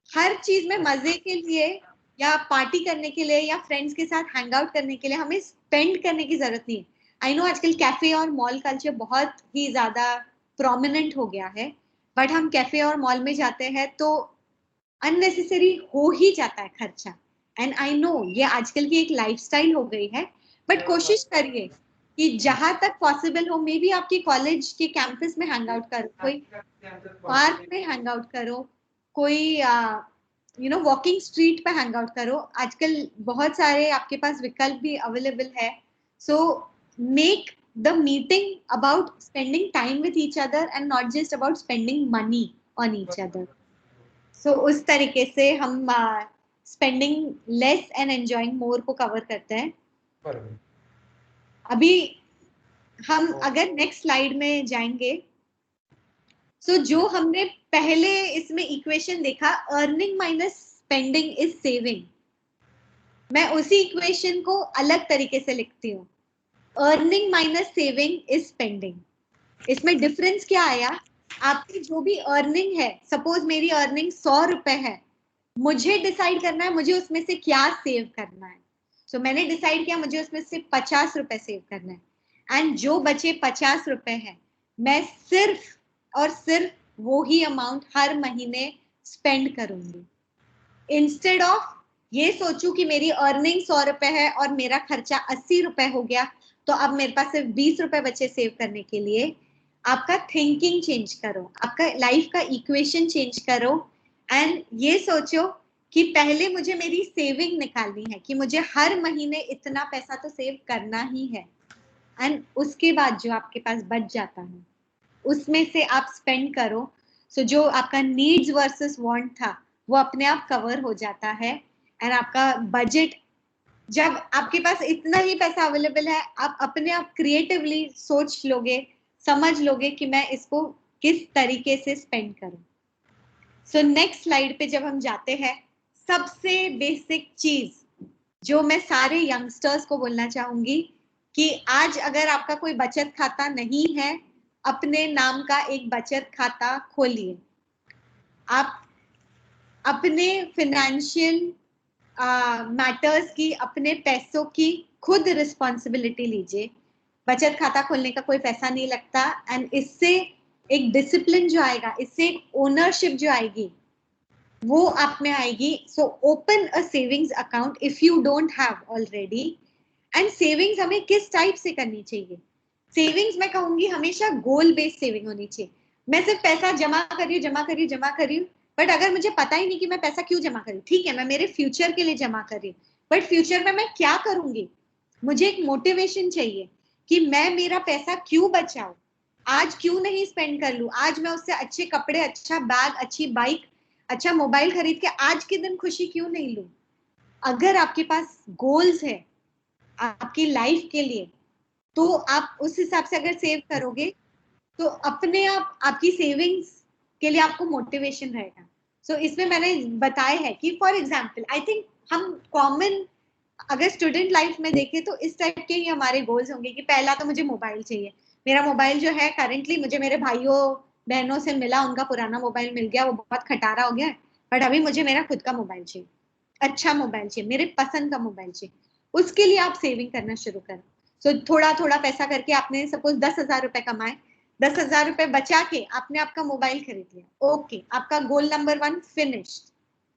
हर चीज में मजे के लिए या पार्टी करने के लिए या फ्रेंड्स के साथ हैंग आउट करने के लिए हमें स्पेंड करने की जरूरत नहीं है। आई नो आजकल कैफे और मॉल कल्चर बहुत ही ज्यादा प्रोमिनेंट हो गया है, बट हम कैफे और मॉल में जाते हैं तो अननेसेसरी हो ही जाता है खर्चा। एंड आई नो ये आजकल की एक लाइफस्टाइल हो गई है, बट कोशिश करिए कि जहां तक पॉसिबल हो, मे बी आपके कॉलेज के कैंपस में हैंग आउट करो, कोई पार्क में हैंग आउट करो, कोई वॉकिंग स्ट्रीट पे हैंग आउट करो। आजकल बहुत सारे आपके पास विकल्प भी अवेलेबल है। So make the meeting about spending time with each other and not just about spending money on each other. So उस तरीके से हम spending less and enjoying more को कवर करते हैं। अभी हम अगर नेक्स्ट स्लाइड में जाएंगे, सो जो हमने पहले इसमें इक्वेशन देखा, earning minus spending is saving, मैं उसी इक्वेशन को अलग तरीके से लिखती हूँ, earning minus saving is spending. इसमें डिफरेंस क्या आया, आपकी जो भी अर्निंग है, सपोज मेरी अर्निंग 100 रुपए है, मुझे डिसाइड करना है मुझे उसमें से क्या सेव करना है। सो मैंने डिसाइड किया मुझे उसमें से 50 रुपए सेव करना है, एंड जो बचे 50 रुपए है, मैं सिर्फ और सिर्फ वो ही अमाउंट हर महीने स्पेंड करूंगी। इंस्टेड ऑफ ये सोचूं कि मेरी अर्निंग 100 रुपए है और मेरा खर्चा 80 रुपए हो गया, तो अब मेरे पास सिर्फ 20 रुपए बचे सेव करने के लिए। आपका थिंकिंग चेंज करो, आपका लाइफ का इक्वेशन चेंज करो, एंड ये सोचो कि पहले मुझे मेरी सेविंग निकालनी है, कि मुझे हर महीने इतना पैसा तो सेव करना ही है, एंड उसके बाद जो आपके पास बच जाता है उसमें से आप स्पेंड करो। सो जो आपका नीड्स वर्सेस वांट था वो अपने आप कवर हो जाता है, एंड आपका बजट, जब आपके पास इतना ही पैसा अवेलेबल है, आप अपने आप क्रिएटिवली सोच लोगे, समझ लोगे कि मैं इसको किस तरीके से स्पेंड करूं। सो नेक्स्ट स्लाइड पे जब हम जाते हैं, सबसे बेसिक चीज जो मैं सारे यंगस्टर्स को बोलना चाहूंगी कि आज अगर आपका कोई बचत खाता नहीं है, अपने नाम का एक बचत खाता खोलिए। आप अपने फिनेंशियल मैटर्स की, अपने पैसों की खुद रिस्पॉन्सिबिलिटी लीजिए। बचत खाता खोलने का कोई पैसा नहीं लगता, एंड इससे एक डिसिप्लिन जो आएगा, इससे एक ओनरशिप जो आएगी वो आप में आएगी। So open a savings account if you don't have already. And savings हमें किस टाइप से करनी चाहिए? सेविंग्स मैं कहूंगी हमेशा गोल बेस्ड सेविंग होनी चाहिए। मैं सिर्फ पैसा जमा कर रही हूँ, बट अगर मुझे पता ही नहीं कि मैं पैसा क्यों जमा कर रही हूँ, ठीक है मैं मेरे फ्यूचर के लिए जमा कर रही हूँ, बट फ्यूचर में मैं क्या करूंगी, मुझे एक मोटिवेशन चाहिए कि मैं मेरा पैसा क्यों बचाऊं, आज क्यों नहीं स्पेंड कर लूं, आज मैं उससे अच्छे कपड़े, अच्छा बैग, अच्छी बाइक, अच्छा मोबाइल खरीद के आज के दिन खुशी क्यों नहीं लूं। अगर आपके पास गोल्स है आपकी लाइफ के लिए, तो आप उस हिसाब से अगर सेव करोगे तो अपने आप आपकी सेविंग्स के लिए आपको मोटिवेशन रहेगा। सो इसमें मैंने बताया है कि फॉर एग्जांपल आई थिंक हम कॉमन अगर स्टूडेंट लाइफ में देखें तो इस टाइप के ही हमारे गोल्स होंगे कि पहला तो मुझे मोबाइल चाहिए। मेरा मोबाइल जो है करंटली मुझे मेरे भाइयों बहनों से मिला, उनका पुराना मोबाइल मिल गया, वो बहुत खटारा हो गया, बट अभी मुझे मेरा खुद का मोबाइल चाहिए, अच्छा मोबाइल चाहिए, मेरे पसंद का मोबाइल चाहिए। उसके लिए आप सेविंग करना शुरू करें। सो थोड़ा थोड़ा पैसा करके आपने सपोज 10,000 रुपए कमाए, 10,000 रुपए बचा के आपने आपका मोबाइल खरीद लिया, ओके, आपका गोल नंबर 1 फिनिश्ड।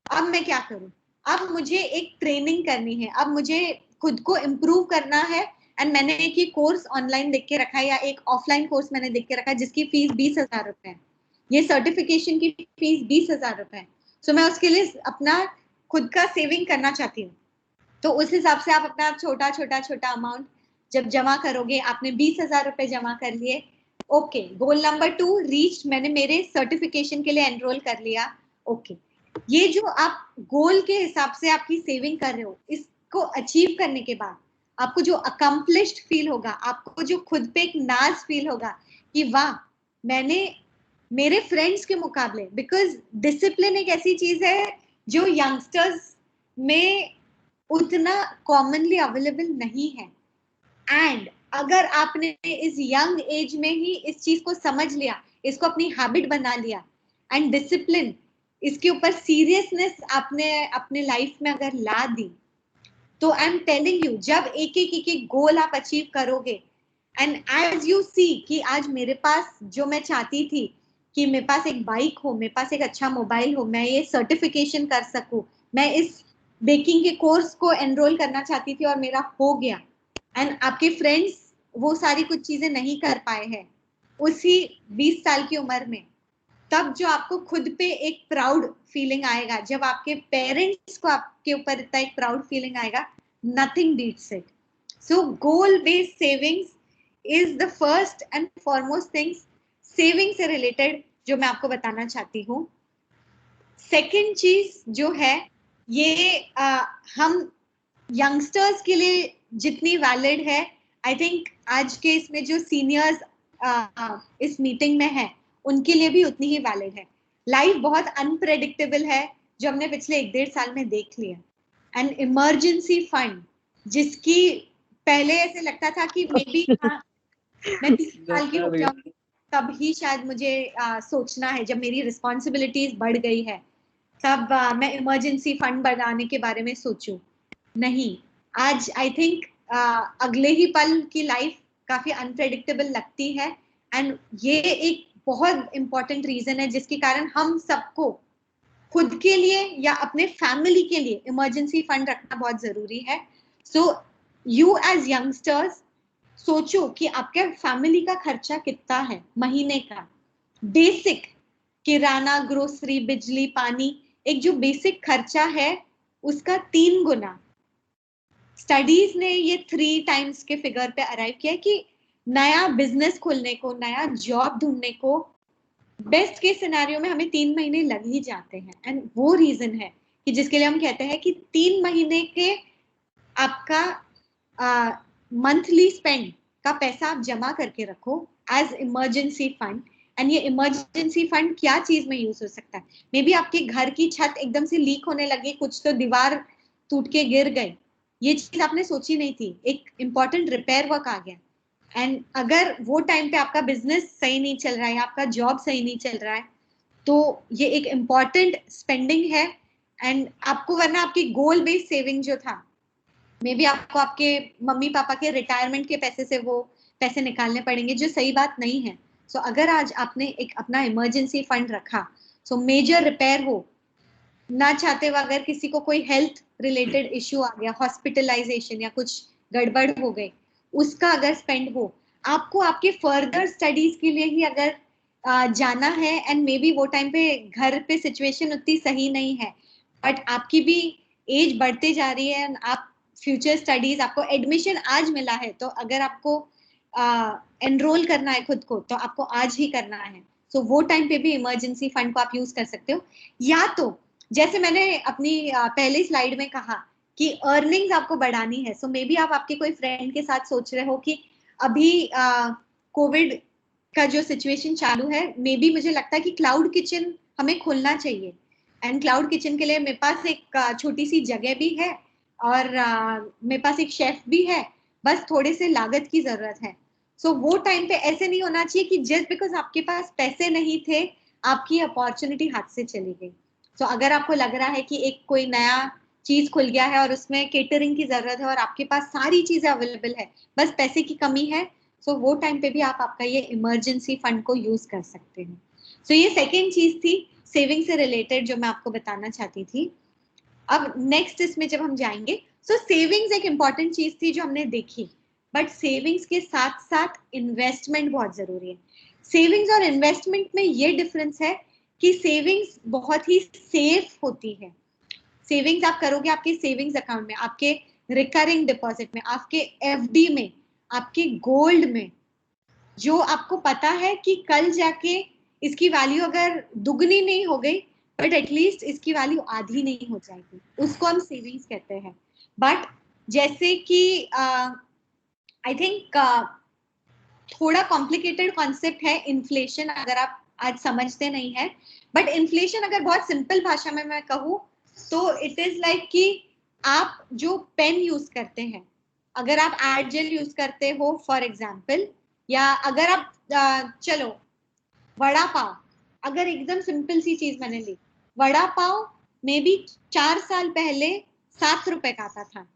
अब मैं क्या करूं? अब मुझे एक ट्रेनिंग करनी है, अब मुझे खुद को इम्प्रूव करना है। एंड मैंने एक ही कोर्स ऑनलाइन देख के रखा है या एक ऑफलाइन कोर्स मैंने देख के रखा है जिसकी फीस 20,000 रुपए है। ये सर्टिफिकेशन की फीस 20,000 रुपए है। सो मैं उसके लिए अपना खुद का सेविंग करना चाहती हूँ। तो उस हिसाब से आप अपना छोटा छोटा छोटा अमाउंट जब जमा करोगे, आपने 20,000 रुपए जमा कर लिए, ओके, गोल नंबर 2 रीच, मैंने मेरे सर्टिफिकेशन के लिए एनरोल कर लिया, ओके। ये जो आप गोल के हिसाब से आपकी सेविंग कर रहे हो, इसको अचीव करने के बाद आपको जो अकम्प्लिश्ड फील होगा, आपको जो खुद पे एक नाज फील होगा कि वाह, मैंने मेरे फ्रेंड्स के मुकाबले, बिकॉज डिसिप्लिन एक ऐसी चीज है जो यंगस्टर्स में उतना कॉमनली अवेलेबल नहीं है। एंड अगर आपने इस यंग एज में ही इस चीज को समझ लिया, इसको अपनी हैबिट बना लिया, एंड डिसिप्लिन, इसके ऊपर सीरियसनेस आपने अपने लाइफ में अगर ला दी, तो आई एम टेलिंग यू, जब एक एक गोल आप अचीव करोगे, एंड एज यू सी कि आज मेरे पास जो मैं चाहती थी कि मेरे पास एक बाइक हो, मेरे पास एक अच्छा मोबाइल हो, मैं ये सर्टिफिकेशन कर सकूं, मैं इस बेकिंग के कोर्स को एनरोल करना चाहती थी और मेरा हो गया, एंड आपके फ्रेंड्स वो सारी कुछ चीजें नहीं कर पाए हैं उसी 20 साल की उम्र में, तब जो आपको खुद पे एक प्राउड फीलिंग आएगा, जब आपके पेरेंट्स को आपके ऊपर इतना एक प्राउड फीलिंग आएगा, nothing beats it. So goal based savings is the first and foremost things saving से रिलेटेड जो मैं आपको बताना चाहती हूँ। सेकेंड चीज जो है, ये हम यंगस्टर्स के लिए जितनी वैलिड है, आई थिंक आज के इसमें जो सीनियर्स इस मीटिंग में है उनके लिए भी उतनी ही वैलिड है। लाइफ बहुत अनप्रेडिक्टेबल है, जो हमने पिछले 1-1.5 साल में देख लिया। एंड इमरजेंसी फंड, जिसकी पहले ऐसे लगता था कि मे बी मैं 30 साल की हो जाऊंगी तब ही शायद मुझे सोचना है, जब मेरी रिस्पॉन्सिबिलिटीज बढ़ गई है तब मैं इमरजेंसी फंड बनाने के बारे में सोचूं। नहीं, आज आई थिंक अगले ही पल की लाइफ काफी अनप्रेडिक्टेबल लगती है, एंड ये एक बहुत इंपॉर्टेंट रीजन है जिसके कारण हम सबको खुद के लिए या अपने फैमिली के लिए इमरजेंसी फंड रखना बहुत जरूरी है। सो यू एज यंगस्टर्स सोचो कि आपके फैमिली का खर्चा कितना है महीने का, बेसिक किराना, ग्रोसरी, बिजली, पानी, एक जो बेसिक खर्चा है उसका 3 गुना। स्टडीज ने ये 3 टाइम्स के फिगर पे अराइव किया कि नया बिजनेस खोलने को, नया जॉब ढूंढने को बेस्ट के सिनेरियो में हमें 3 महीने लग ही जाते हैं। एंड वो रीजन है कि जिसके लिए हम कहते हैं कि 3 महीने के आपका मंथली स्पेंड का पैसा आप जमा करके रखो एज इमरजेंसी फंड। एंड ये इमरजेंसी फंड क्या चीज में यूज हो सकता है? मे बी आपके घर की छत एकदम से लीक होने लगी, कुछ तो दीवार टूट के गिर गए, ये चीज आपने सोची नहीं थी, एक इंपॉर्टेंट रिपेयर वर्क आ गया, एंड अगर वो टाइम पे आपका बिजनेस सही नहीं चल रहा है, आपका जॉब सही नहीं चल रहा है, तो ये एक इम्पॉर्टेंट स्पेंडिंग है। एंड आपको वरना आपकी गोल बेस्ड सेविंग जो था, मे बी आपको आपके मम्मी पापा के रिटायरमेंट के पैसे से वो पैसे निकालने पड़ेंगे, जो सही बात नहीं है। सो अगर आज आपने एक अपना इमरजेंसी फंड रखा, सो मेजर रिपेयर हो, ना चाहते हुए अगर किसी को कोई हेल्थ रिलेटेड इश्यू आ गया, हॉस्पिटलाइजेशन या कुछ गड़बड़ हो गई, उसका अगर स्पेंड हो, आपको आपके फर्दर स्टडीज के लिए ही अगर जाना है, एंड मे बी वो टाइम पे घर पे सिचुएशन उतनी सही नहीं है, बट आपकी भी एज बढ़ते जा रही है, एंड आप फ्यूचर स्टडीज, आपको एडमिशन आज मिला है, तो अगर आपको एनरोल करना है खुद को, तो आपको आज ही करना है। सो वो टाइम पे भी इमरजेंसी फंड को आप यूज कर सकते हो। या तो जैसे मैंने अपनी पहली स्लाइड में कहा कि अर्निंग्स आपको बढ़ानी है, सो मे बी आप आपके कोई फ्रेंड के साथ सोच रहे हो कि अभी कोविड का जो सिचुएशन चालू है, मे बी मुझे लगता है कि क्लाउड किचन हमें खोलना चाहिए, एंड क्लाउड किचन के लिए मेरे पास एक छोटी सी जगह भी है, और मेरे पास एक शेफ भी है, बस थोड़े से लागत की जरूरत है। सो वो टाइम पे ऐसे नहीं होना चाहिए कि जस्ट बिकॉज आपके पास पैसे नहीं थे आपकी अपॉर्चुनिटी हाथ से चली गई। सो अगर आपको लग रहा है कि एक कोई नया चीज खुल गया है और उसमें केटरिंग की जरूरत है और आपके पास सारी चीजें अवेलेबल है, बस पैसे की कमी है, सो वो टाइम पे भी आप आपका ये इमरजेंसी फंड को यूज कर सकते हैं। सो ये सेकेंड चीज थी सेविंग से रिलेटेड जो मैं आपको बताना चाहती थी। अब नेक्स्ट इसमें जब हम जाएंगे, सो सेविंग्स एक इंपॉर्टेंट चीज थी जो हमने देखी, बट सेविंग्स के साथ साथ इन्वेस्टमेंट बहुत जरूरी है। सेविंग्स और इन्वेस्टमेंट में ये डिफरेंस है कि सेविंग्स बहुत ही सेफ होती है। सेविंग्स आप करोगे आपके सेविंग्स अकाउंट में, आपके रिकरिंग डिपॉजिट में, आपके एफडी में, आपके गोल्ड में, जो आपको पता है कि कल जाके इसकी वैल्यू अगर दुगनी नहीं हो गई बट एटलीस्ट इसकी वैल्यू आधी नहीं हो जाएगी, उसको हम सेविंग्स कहते हैं। बट जैसे कि आई थिंक थोड़ा कॉम्प्लिकेटेड कॉन्सेप्ट है इन्फ्लेशन, अगर आप आज समझते नहीं है, बट इन्फ्लेशन अगर बहुत सिंपल भाषा में मैं कहूँ तो इट इज लाइक कि आप जो पेन यूज करते हैं, अगर आप एड जेल यूज करते हो फॉर एग्जाम्पल, या अगर आप चलो वड़ा पाव, अगर एकदम सिंपल सी चीज मैंने ली, वड़ा पाव मे बी 4 साल पहले 7 रुपए का आता था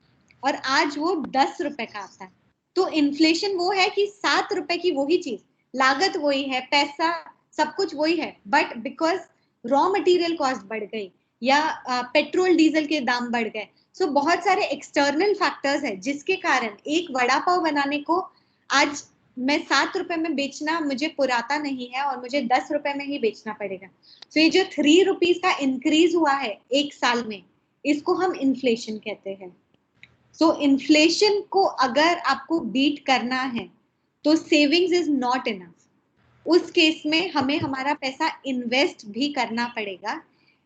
और आज वो 10 रुपए का आता है। तो इन्फ्लेशन वो है कि 7 रुपए की वही चीज, लागत वही है, पैसा सब कुछ वही है, but because raw material cost बढ़ गई या पेट्रोल डीजल के दाम बढ़ गए, सो बहुत सारे एक्सटर्नल फैक्टर्स है जिसके कारण एक वड़ा पाव बनाने को आज मैं 7 रुपए में बेचना मुझे पुराता नहीं है और मुझे 10 रुपए में ही बेचना पड़ेगा। तो ये जो 3 रुपीज का इंक्रीज हुआ है एक साल में, इसको हम इन्फ्लेशन कहते हैं। सो इन्फ्लेशन को अगर आपको बीट करना है तो सेविंग्स इज नॉट इनफ, उस केस में हमें हमारा पैसा इन्वेस्ट भी करना पड़ेगा।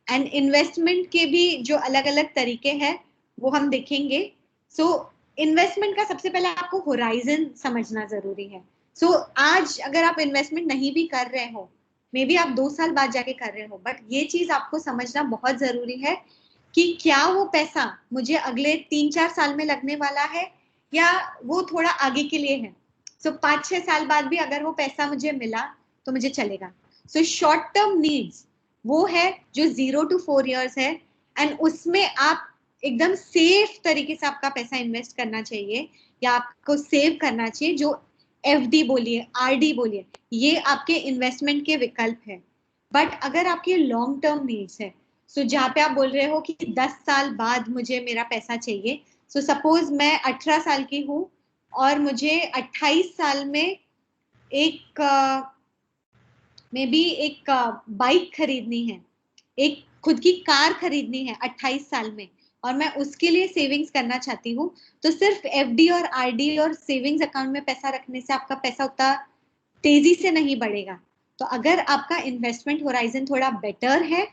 एंड इन्वेस्टमेंट के भी जो अलग अलग तरीके हैं वो हम देखेंगे। सो इन्वेस्टमेंट का सबसे पहले आपको होराइजन समझना जरूरी है। सो आज अगर आप इन्वेस्टमेंट नहीं भी कर रहे हो, मे बी आप 2 साल बाद जाके कर रहे हो, बट ये चीज आपको समझना बहुत जरूरी है कि क्या वो पैसा मुझे अगले 3-4 साल में लगने वाला है या वो थोड़ा आगे के लिए है। सो 5-6 साल बाद भी अगर वो पैसा मुझे मिला तो मुझे चलेगा। सो शॉर्ट टर्म नीड्स वो है जो 0 to 4 years है, एंड उसमें आप एकदम सेफ तरीके से आपका पैसा इन्वेस्ट करना चाहिए या आपको सेव करना चाहिए। जो एफडी बोलिए, आरडी बोलिए, ये आपके इन्वेस्टमेंट के विकल्प है। बट अगर आपके लॉन्ग टर्म नीड्स है, सो जहाँ पे आप बोल रहे हो कि 10 साल बाद मुझे मेरा पैसा चाहिए, सो सपोज मैं 18 साल की हूँ और मुझे 28 साल में एक मे बी एक बाइक खरीदनी है, एक खुद की कार खरीदनी है 28 साल में, और मैं उसके लिए सेविंग्स करना चाहती हूँ, तो सिर्फ एफडी और आरडी और सेविंग्स अकाउंट में पैसा रखने से आपका पैसा उतना तेजी से नहीं बढ़ेगा। तो अगर आपका इन्वेस्टमेंट होराइजन थोड़ा बेटर है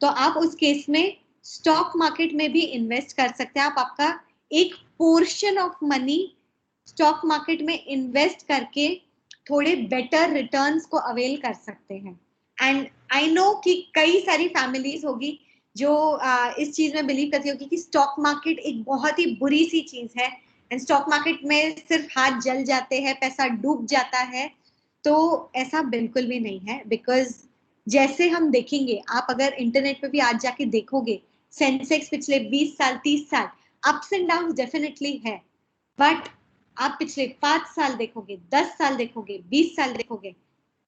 तो आप उस केस में स्टॉक मार्केट में भी इन्वेस्ट कर सकते हैं। आप आपका एक portion of money stock market में इन्वेस्ट करके थोड़े बेटर रिटर्न्स को अवेल कर सकते हैं। एंड आई नो कि कई सारी फैमिलीज होगी जो इस चीज में बिलीव करती होगी कि स्टॉक मार्केट एक बहुत ही बुरी सी चीज है एंड स्टॉक मार्केट में सिर्फ हाथ जल जाते हैं, पैसा डूब जाता है। तो ऐसा बिल्कुल भी नहीं है, बिकॉज जैसे हम देखेंगे, आप अगर इंटरनेट पे भी आज जाके देखोगे, सेंसेक्स पिछले 20 साल 30 साल अप्स एंड डाउन डेफिनेटली है, बट आप पिछले 5 साल देखोगे, 10 साल देखोगे, 20 साल देखोगे,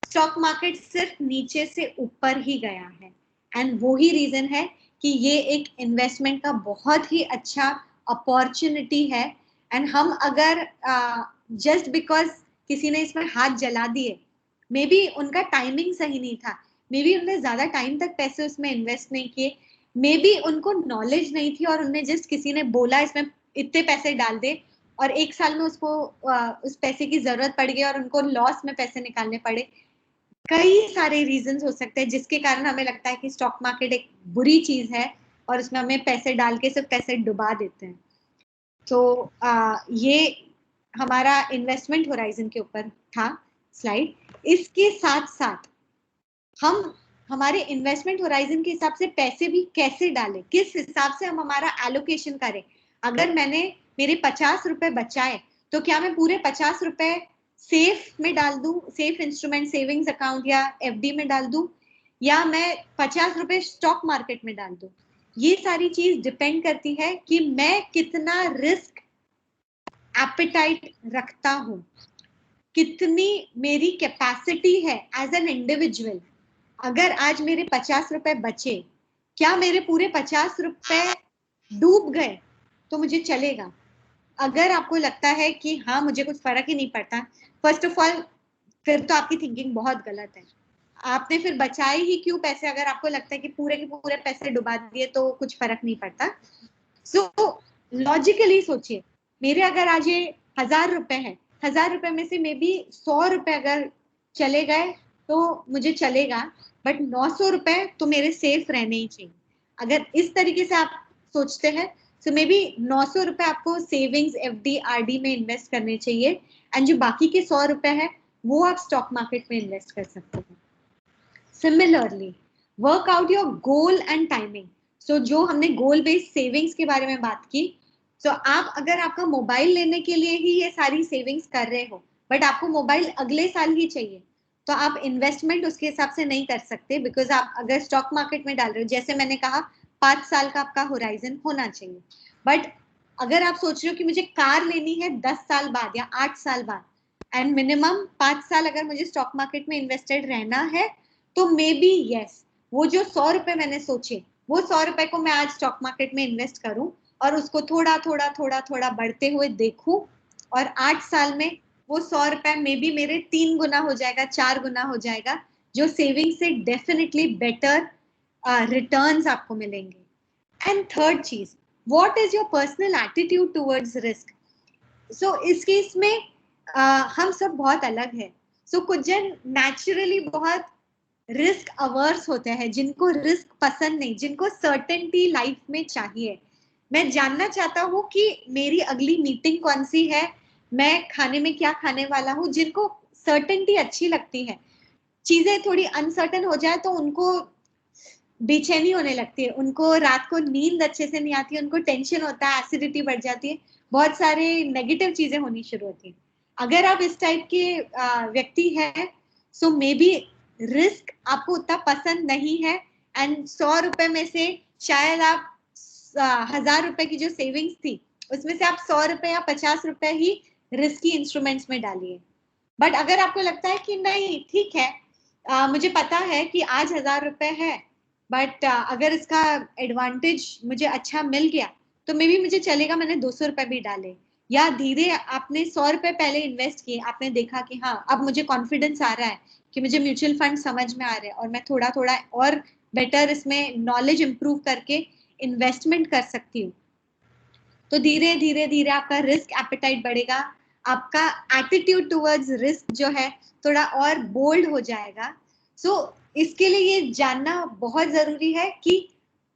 स्टॉक मार्केट सिर्फ नीचे से ऊपर ही गया है। एंड वो ही रीजन है कि ये एक इन्वेस्टमेंट का बहुत ही अच्छा अपॉर्चुनिटी है। एंड हम अगर जस्ट बिकॉज किसी ने इसमें हाथ जला दिए, मे बी उनका टाइमिंग सही नहीं था, मे बी उन्होंने ज्यादा टाइम तक पैसे उसमें इन्वेस्ट नहीं किए, मे बी उनको नॉलेज नहीं थी और उन्हें जस्ट किसी ने बोला इसमें इतने पैसे डाल दे और 1 साल में उसको उस पैसे की जरूरत पड़ गई और उनको लॉस में पैसे निकालने पड़े। कई सारे रीजंस हो सकते हैं जिसके कारण हमें लगता है कि स्टॉक मार्केट एक बुरी चीज है और उसमें हमें पैसे डाल के सिर्फ पैसे डुबा देते हैं। तो ये हमारा इन्वेस्टमेंट होराइजन के ऊपर था स्लाइड। इसके साथ साथ हम हमारे इन्वेस्टमेंट होराइजन के हिसाब से पैसे भी कैसे डालें, किस हिसाब से हम हमारा एलोकेशन करें। अगर मैंने मेरे 50 रुपए बचाए तो क्या मैं पूरे 50 रुपए सेफ में डाल दूं, सेफ इंस्ट्रूमेंट सेविंग्स अकाउंट या एफडी में डाल दूं, या मैं 50 रुपए स्टॉक मार्केट में डाल दूं? ये सारी चीज डिपेंड करती है कि मैं कितना रिस्क एपेटाइट रखता हूं, कितनी मेरी कैपेसिटी है एज एन इंडिविजुअल। अगर आज मेरे 50 रुपए बचे, क्या मेरे पूरे 50 रुपए डूब गए तो मुझे चलेगा? अगर आपको लगता है कि हाँ मुझे कुछ फर्क ही नहीं पड़ता, फर्स्ट ऑफ ऑल फिर तो आपकी थिंकिंग बहुत गलत है। आपने फिर बचाए ही क्यों पैसे अगर आपको लगता है कि पूरे के पूरे पैसे डुबा दिए तो कुछ फर्क नहीं पड़ता? सो लॉजिकली सोचिए, मेरे अगर आज ये 1000 रुपए है, 1000 रुपए में से मे बी 100 रुपए अगर चले गए तो मुझे चलेगा, बट 900 रुपए तो मेरे सेफ रहने ही चाहिए। अगर इस तरीके से आप सोचते हैं तो मे बी 900 रुपए आपको सेविंग्स, एफडी, आरडी में इन्वेस्ट करने चाहिए, एंड जो बाकी के 100 रुपए है वो आप स्टॉक मार्केट में इन्वेस्ट कर सकते हैं। Similarly work out your goal and timing. So जो हमने गोल बेस्ड सेविंग्स के बारे में बात की, तो आप अगर आपका मोबाइल लेने के लिए ही ये सारी सेविंग्स कर रहे हो, बट आपको मोबाइल अगले साल ही चाहिए, तो आप इन्वेस्टमेंट उसके हिसाब से नहीं कर सकते, बिकॉज आप अगर स्टॉक मार्केट में डाल रहे हो, जैसे मैंने कहा 5 साल का आपका होराइजन होना चाहिए। बट अगर आप सोच रहे हो कि मुझे कार लेनी है 10 साल बाद या 8 साल बाद, एंड मिनिमम 5 साल अगर मुझे स्टॉक मार्केट में इन्वेस्टेड रहना है, तो मे बी यस, वो जो 100 रुपए मैंने सोचे, वो 100 रुपए को मैं आज स्टॉक मार्केट में इन्वेस्ट करूं और उसको थोड़ा थोड़ा थोड़ा थोड़ा बढ़ते हुए देखूं, और 8 साल में वो 100 रुपए मे बी मेरे 3 गुना हो जाएगा, 4 गुना हो जाएगा, जो सेविंग से डेफिनेटली बेटर रिटर्न्स आपको मिलेंगे। एंड थर्ड चीज, what is your personal attitude towards risk? So इस केस में हम सब बहुत अलग है। सो कुछ जन नेचुरली बहुत रिस्क अवर्स होते हैं, जिनको रिस्क पसंद नहीं, जिनको सर्टेनिटी लाइफ में चाहिए। मैं जानना चाहता हूँ कि मेरी अगली मीटिंग कौन सी है, मैं खाने में क्या खाने वाला हूँ, जिनको सर्टेनिटी अच्छी लगती है। चीजें थोड़ी अनसर्टन हो जाए तो उनको बेचैनी होने लगती है, उनको रात को नींद अच्छे से नहीं आती है, उनको टेंशन होता है, एसिडिटी बढ़ जाती है, बहुत सारे नेगेटिव चीजें होनी शुरू होती है। अगर आप इस टाइप के व्यक्ति हैं, सो मे बी रिस्क आपको उतना पसंद नहीं है, एंड 100 रुपए में से शायद आप 1000 रुपए की जो सेविंग्स थी उसमें से आप 100 रुपए या 50 रुपए ही रिस्की इंस्ट्रूमेंट्स में डालिए। बट अगर आपको लगता है कि नहीं ठीक है, मुझे पता है कि आज 1000 रुपए है, बट अगर इसका एडवांटेज मुझे अच्छा मिल गया तो मे बी मुझे चलेगा, मैंने 200 रुपए भी डाले, या धीरे आपने 100 रुपए पहले इन्वेस्ट किए, आपने देखा कि हाँ अब मुझे कॉन्फिडेंस आ रहा है कि मुझे म्यूचुअल फंड समझ में आ रहे हैं और मैं थोड़ा थोड़ा और बेटर इसमें नॉलेज इंप्रूव करके इन्वेस्टमेंट कर सकती हूँ, तो धीरे धीरे धीरे आपका रिस्क एपेटाइट बढ़ेगा, आपका एटीट्यूड टुवर्ड्स रिस्क जो है थोड़ा और बोल्ड हो जाएगा। सो इसके लिए ये जानना बहुत जरूरी है कि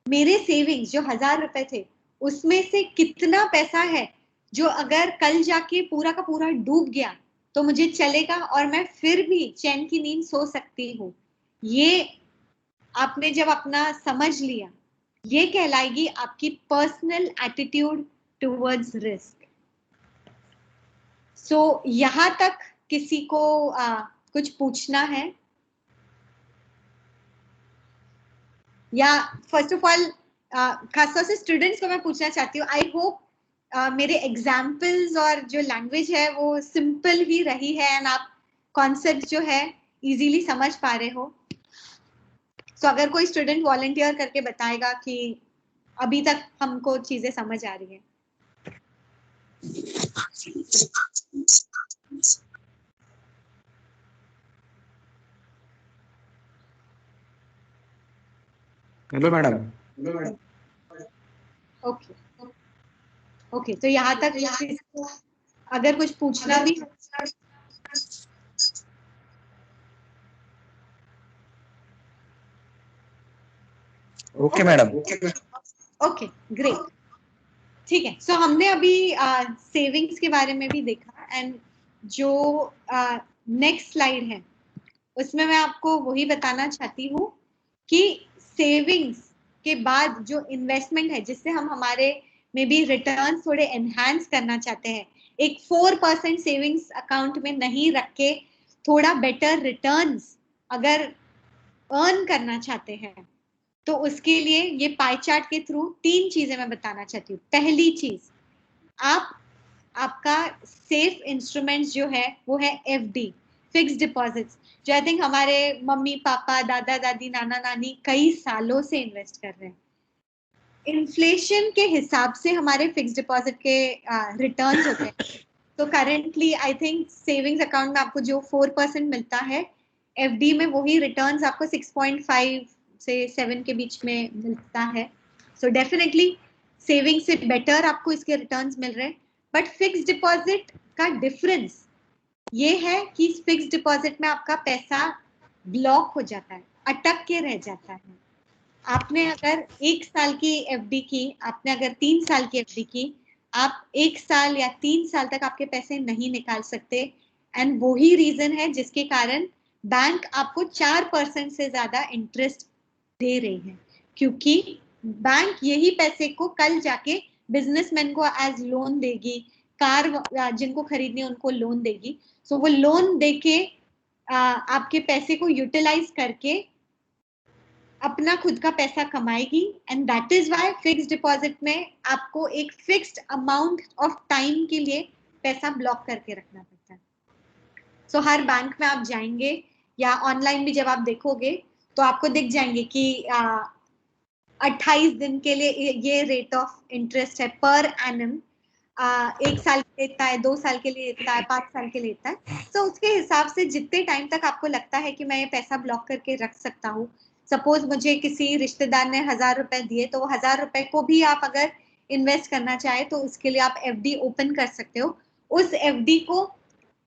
मेरे सेविंग्स जो 1000 रुपए थे उसमें से कितना पैसा है जो अगर कल जाके पूरा का पूरा डूब गया तो मुझे चलेगा और मैं फिर भी चैन की नींद सो सकती हूँ। ये आपने जब अपना समझ लिया, ये कहलाएगी आपकी पर्सनल एटीट्यूड टुवर्ड्स रिस्क। सो यहाँ तक किसी को कुछ पूछना है? या फर्स्ट ऑफ ऑल खासतौर से स्टूडेंट्स को मैं पूछना चाहती हूँ, आई होप मेरे एग्जाम्पल्स और जो लैंग्वेज है वो सिंपल ही रही है एंड आप कॉन्सेप्ट जो है इजीली समझ पा रहे हो। सो अगर कोई स्टूडेंट वॉलंटियर करके बताएगा कि अभी तक हमको चीजें समझ आ रही है। Hello madam. ओके ओके, तो यहाँ तक अगर कुछ पूछना भी, ओके मैडम। ओके ग्रेट, ठीक है। सो हमने अभी सेविंग्स के बारे में भी देखा, एंड जो नेक्स्ट स्लाइड है उसमें मैं आपको वही बताना चाहती हूँ कि सेविंग्स के बाद जो इन्वेस्टमेंट है जिससे हम हमारे मे बी रिटर्न थोड़े एनहांस करना चाहते हैं, एक 4% सेविंग्स अकाउंट में नहीं रख के थोड़ा बेटर रिटर्न्स अगर अर्न करना चाहते हैं, तो उसके लिए ये पाई चार्ट के थ्रू 3 चीजें मैं बताना चाहती हूँ। पहली चीज, आपका सेफ इंस्ट्रूमेंट्स जो है वो है एफडी, फिक्स डिपॉजिट्स, जो आई थिंक हमारे मम्मी पापा, दादा दादी, नाना नानी कई सालों से इन्वेस्ट कर रहे हैं। इन्फ्लेशन के हिसाब से हमारे फिक्स डिपॉजिट के रिटर्न्स होते हैं। तो currently I think savings account में आपको जो 4% मिलता है, एफडी में वही रिटर्न्स आपको 6.5 से 7 के बीच में मिलता है। सो डेफिनेटली सेविंग से बेटर आपको इसके रिटर्न्स मिल रहे हैं। बट फिक्स डिपॉजिट का डिफरेंस ये है कि फिक्स डिपॉजिट में आपका पैसा ब्लॉक हो जाता है, अटक के रह जाता है। आपने अगर 1 साल की एफडी की, आपने अगर 3 साल की एफडी की, आप 1 साल या 3 साल तक आपके पैसे नहीं निकाल सकते। एंड वही रीजन है जिसके कारण बैंक आपको 4% से ज्यादा इंटरेस्ट दे रही है, क्योंकि बैंक यही पैसे को कल जाके बिजनेसमैन को एज लोन देगी, कार जिनको खरीदनी है उनको लोन देगी। सो वो लोन देके आपके पैसे को यूटिलाइज करके अपना खुद का पैसा कमाएगी। And that is why fix deposit में आपको एक फिक्स्ड अमाउंट ऑफ टाइम के लिए पैसा ब्लॉक करके रखना पड़ता है। सो हर बैंक में आप जाएंगे या ऑनलाइन भी जब आप देखोगे तो आपको दिख जाएंगे कि 28 दिन के लिए ये रेट ऑफ इंटरेस्ट है पर एनम, 1 साल के लिए इतना है, 2 साल के लिए इतना है, 5 साल के लिए इतना है। तो उसके हिसाब से जितने टाइम तक आपको लगता है कि मैं ये पैसा ब्लॉक करके रख सकता हूँ, सपोज मुझे किसी रिश्तेदार ने 1000 रुपए दिए, तो वो 1000 रुपए को भी आप अगर इन्वेस्ट करना चाहे तो उसके लिए आप एफडी ओपन कर सकते हो। उस एफडी को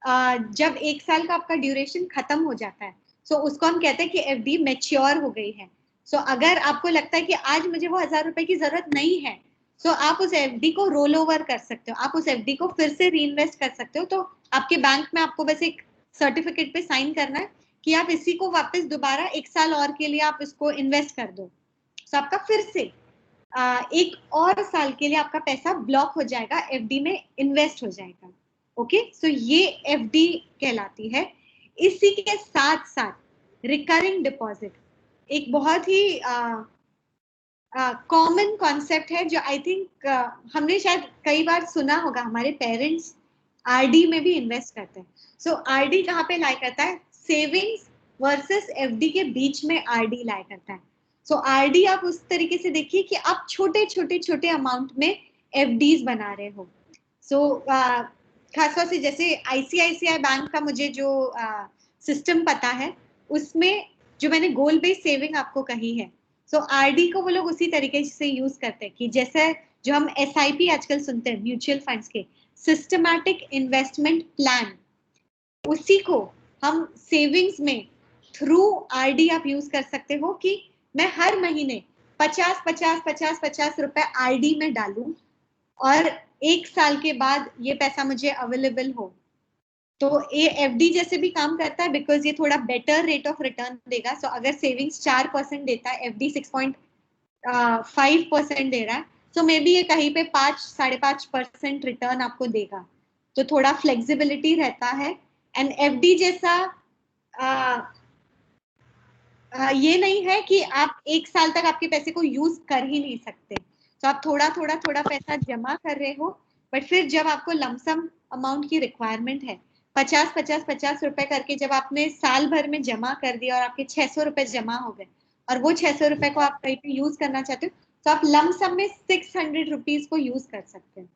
जब 1 साल का आपका ड्यूरेशन खत्म हो जाता है, सो उसको हम कहते हैं कि एफडी मैच्योर हो गई है। सो अगर आपको लगता है कि आज मुझे वो 1000 रुपए की जरूरत नहीं है, सो आप उस एफडी को रोल ओवर कर सकते हो, आप उस एफडी को फिर से री इन्वेस्ट कर सकते हो। तो आपके बैंक में आपको बस एक सर्टिफिकेट पे साइन करना है कि आप इसी को वापस दोबारा 1 साल और के लिए आप इसको इन्वेस्ट कर दो। सो आपका फिर से 1 और साल के लिए आपका पैसा ब्लॉक हो जाएगा, एफडी में इन्वेस्ट हो जाएगा। ओके, सो ये एफडी कहलाती है। इसी के साथ साथ रिकरिंग डिपॉजिट एक बहुत ही कॉमन कॉन्सेप्ट है जो आई थिंक हमने शायद कई बार सुना होगा, हमारे पेरेंट्स आरडी में भी इन्वेस्ट करते हैं। सो आरडी कहाँ पे लाई करता है, सेविंग्स वर्सेस एफडी के बीच में आरडी लाई करता है। सो आरडी आप उस तरीके से देखिए कि आप छोटे छोटे छोटे अमाउंट में एफडीज बना रहे हो। सो खासतौर से जैसे आईसीआईसीआई बैंक का मुझे जो सिस्टम पता है, उसमें जो मैंने गोल बेस्ड सेविंग आपको कही है, सो आरडी को वो लोग उसी तरीके से यूज करते हैं कि जैसे जो हम एसआईपी आजकल सुनते हैं म्यूचुअल फंड्स के, सिस्टमैटिक इन्वेस्टमेंट प्लान, उसी को हम सेविंग्स में थ्रू आरडी आप यूज कर सकते हो कि मैं हर महीने 50 रुपए आरडी में डालूं और 1 साल के बाद ये पैसा मुझे अवेलेबल हो। तो ये एफडी जैसे भी काम करता है, बिकॉज ये थोड़ा बेटर रेट ऑफ रिटर्न देगा। सो अगर सेविंग्स 4% देता है, एफडी 6.5% दे रहा है, सो मे बी ये कहीं पे 5-5.5% रिटर्न आपको देगा। तो थोड़ा फ्लेक्सिबिलिटी रहता है। एंड एफडी जैसा ये नहीं है कि आप 1 साल तक आपके पैसे को यूज कर ही नहीं सकते। तो आप थोड़ा थोड़ा थोड़ा पैसा जमा कर रहे हो, बट फिर जब आपको लमसम अमाउंट की रिक्वायरमेंट है, 50 रुपए करके जब आपने साल भर में जमा कर दिया और आपके 600 रुपए जमा हो गए और वो 600 रुपए को आप कहीं पे यूज करना चाहते हो, तो आप लमसम में 600 रुपीज को यूज कर सकते हैं।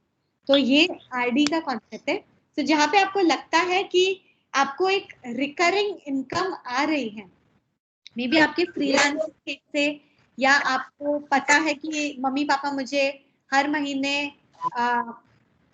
तो ये आरडी का कॉन्सेप्ट है। तो जहाँ पे आपको लगता है कि आपको एक रिकरिंग इनकम आ रही है, मे बी आपके फ्रीलांसिंग से, या आपको पता है कि मम्मी पापा मुझे हर महीने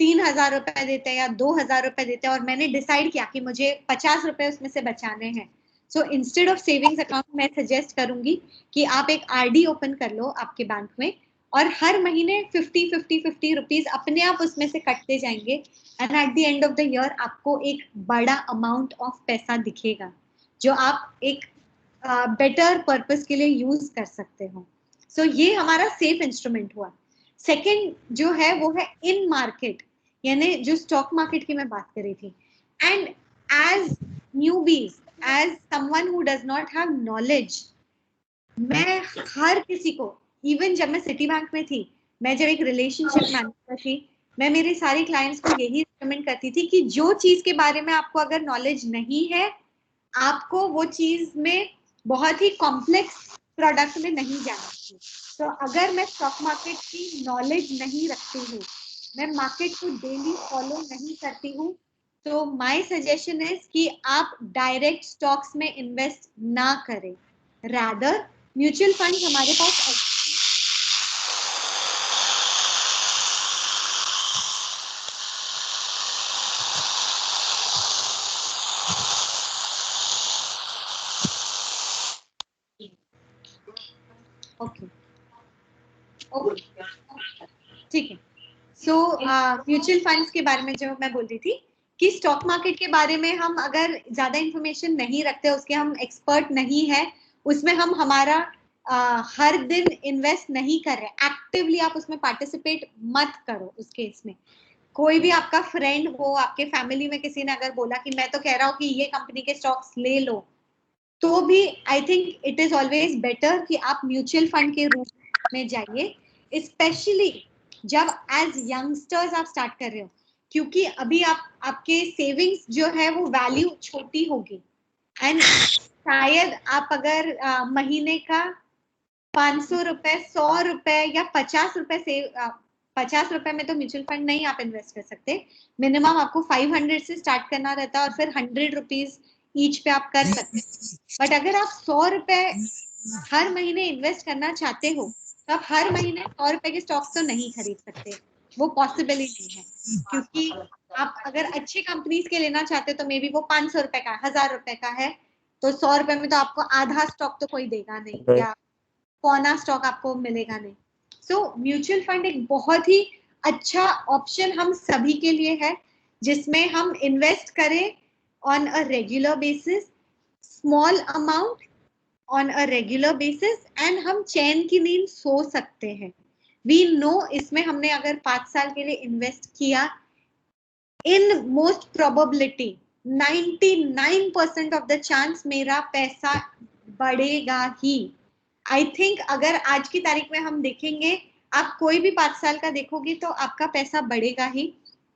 3000 रुपए देते हैं या 2000 रुपए देते हैं और मैंने डिसाइड किया कि मुझे 50 रुपए उसमें से बचाने हैं। So instead of savings account मैं सजेस्ट करूंगी कि आप एक आरडी ओपन कर लो आपके बैंक में और हर महीने 50 रुपीज अपने आप उसमें से कटते जाएंगे। And at the end of the year आपको एक बड़ा अमाउंट ऑफ पैसा दिखेगा जो आप एक बेटर पर्पस के लिए यूज कर सकते हो। सो ये हमारा सेफ इंस्ट्रूमेंट हुआ। सेकंड जो है वो है इन मार्केट, यानी जो स्टॉक मार्केट की मैं बात कर रही थी. And as newbies, as someone who does not have knowledge, मैं हर किसी को, इवन जब मैं सिटी बैंक में थी, मैं जब एक रिलेशनशिप मैनेजर थी, मैं मेरे सारे क्लाइंट्स को यही रिकमेंड करती थी कि जो चीज के बारे में आपको अगर नॉलेज नहीं है, आपको वो चीज में बहुत ही कॉम्प्लेक्स प्रोडक्ट में नहीं जाना चाहिए. तो अगर मैं स्टॉक मार्केट की नॉलेज नहीं रखती हूँ, मैं मार्केट को डेली फॉलो नहीं करती हूँ, तो माय सजेशन इज कि आप डायरेक्ट स्टॉक्स में इन्वेस्ट ना करें. रादर म्यूचुअल फंड हमारे पास ओके ठीक है. सो म्यूचुअल फंड्स के बारे में जो मैं बोल रही थी कि स्टॉक मार्केट के बारे में हम अगर ज्यादा इंफॉर्मेशन नहीं रखते, उसके हम एक्सपर्ट नहीं है, उसमें हम हमारा हर दिन इन्वेस्ट नहीं कर रहे, एक्टिवली आप उसमें पार्टिसिपेट मत करो. उस केस में कोई भी आपका फ्रेंड हो, आपके फैमिली में किसी ने अगर बोला कि मैं तो कह रहा हूँ कि ये कंपनी के स्टॉक्स ले लो, तो भी I think it is always better कि आप म्यूचुअल फंड के रूप में जाइए, स्पेशली जब एज यंगस्टर्स आप स्टार्ट कर रहे हो, क्योंकि अभी आपके सेविंग्स जो है वो वैल्यू छोटी होगी. एंड शायद आप अगर महीने का 500 रुपए, 100 रुपए या 50 रुपए से 50 रुपए में तो म्यूचुअल फंड नहीं आप इन्वेस्ट कर सकते. मिनिमम आपको 500 से स्टार्ट करना रहता है और फिर 100 रुपीज ईच पे आप कर सकते हैं. बट अगर आप 100 रुपए हर महीने इन्वेस्ट करना चाहते हो, तो आप हर महीने 100 रुपए के स्टॉक्स तो नहीं खरीद सकते, वो पॉसिबल ही नहीं है. क्योंकि आप अगर अच्छी कंपनीज के लेना चाहते हो तो मे बी वो 500 रुपए का, 1000 रुपए का है, तो 100 रुपए में तो आपको आधा स्टॉक तो कोई देगा नहीं, या पौना स्टॉक आपको मिलेगा नहीं. सो म्यूचुअल फंड एक बहुत ही अच्छा ऑप्शन हम सभी के लिए है, जिसमें हम इन्वेस्ट करें on a regular basis, small amount on a regular basis, and हम चैन की नींद सो सकते हैं. वी नो इसमें हमने अगर 5 साल के लिए इन्वेस्ट किया, in most probability 99% of the chance मेरा पैसा बढ़ेगा ही. आई थिंक अगर आज की तारीख में हम देखेंगे, आप कोई भी 5 साल का देखोगे तो आपका पैसा बढ़ेगा ही.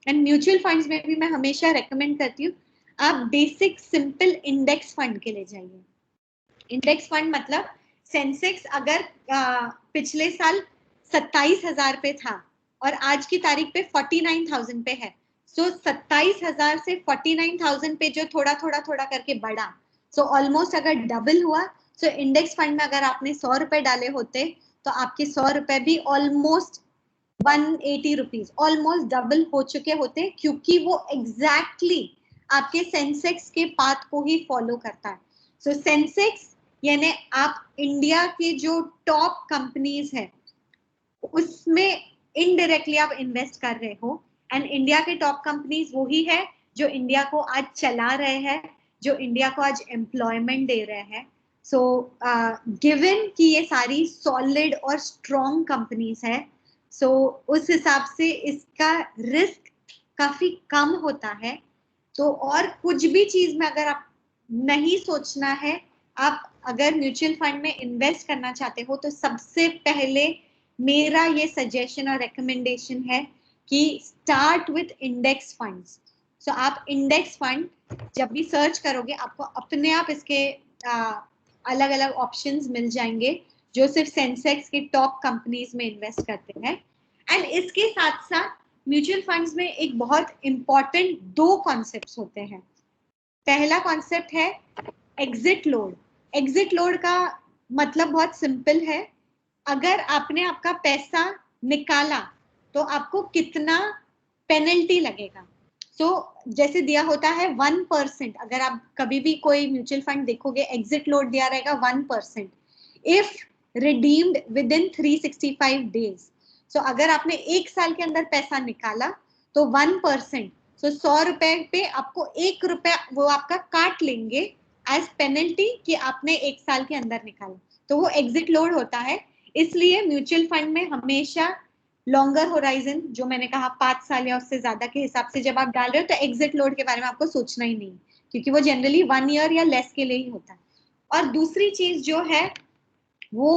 एंड म्यूचुअल फंड्स में भी मैं हमेशा रेकमेंड करती हूँ, आप बेसिक सिंपल इंडेक्स फंड के लिए जाइए. इंडेक्स फंड मतलब सेंसेक्स अगर पिछले साल 27,000 पे था और आज की तारीख पे 49,000 पे है, सो 27,000 से 49,000 पे जो थोड़ा करके बढ़ा, सो ऑलमोस्ट अगर डबल हुआ. सो इंडेक्स फंड में अगर आपने 100 रुपए डाले होते, तो आपके 100 रुपए भी ऑलमोस्ट 180 रुपीज, ऑलमोस्ट डबल हो चुके होते, क्योंकि वो एग्जैक्टली आपके सेंसेक्स के पाथ को ही फॉलो करता है. सो सेंसेक्स यानी आप इंडिया के जो टॉप कंपनीज है उसमें इनडायरेक्टली आप इन्वेस्ट कर रहे हो. एंड इंडिया के टॉप कंपनीज वही है जो इंडिया को आज चला रहे हैं, जो इंडिया को आज एम्प्लॉयमेंट दे रहे हैं. सो गिवन कि ये सारी सॉलिड और स्ट्रॉन्ग कंपनीज है, सो उस हिसाब से इसका रिस्क काफी कम होता है. तो और कुछ भी चीज में अगर आप नहीं सोचना है, आप अगर म्यूचुअल फंड में इन्वेस्ट करना चाहते हो, तो सबसे पहले मेरा ये सजेशन और रिकमेंडेशन है कि स्टार्ट विथ इंडेक्स फंड्स. सो आप इंडेक्स फंड जब भी सर्च करोगे, आपको अपने आप इसके अलग अलग ऑप्शंस मिल जाएंगे जो सिर्फ सेंसेक्स के टॉप कंपनीज में इन्वेस्ट करते हैं. एंड इसके साथ साथ म्यूचुअल फंड्स में एक बहुत इंपॉर्टेंट 2 कॉन्सेप्ट्स होते हैं. पहला कॉन्सेप्ट है एग्जिट लोड. एग्जिट लोड का मतलब बहुत सिंपल है, अगर आपने आपका पैसा निकाला तो आपको कितना पेनल्टी लगेगा. सो जैसे दिया होता है 1%, अगर आप कभी भी कोई म्यूचुअल फंड देखोगे, एग्जिट लोड दिया रहेगा 1% if redeemed within 365 days. So अगर आपने 1 साल के अंदर पैसा निकाला तो 1%, सो 100 रुपए पे आपको 1 रुपया वो आपका काट लेंगे एज पेनल्टी कि आपने 1 साल के अंदर निकाला. तो वो एग्जिट लोड होता है. इसलिए म्यूचुअल फंड में हमेशा लॉन्गर होराइजन जो मैंने कहा 5 साल या उससे ज्यादा के हिसाब से जब आप डाल रहे हो तो एग्जिट लोड के बारे में आपको सोचना ही नहीं, क्योंकि वो जनरली 1 ईयर या लेस के लिए ही होता है। और दूसरी चीज जो है वो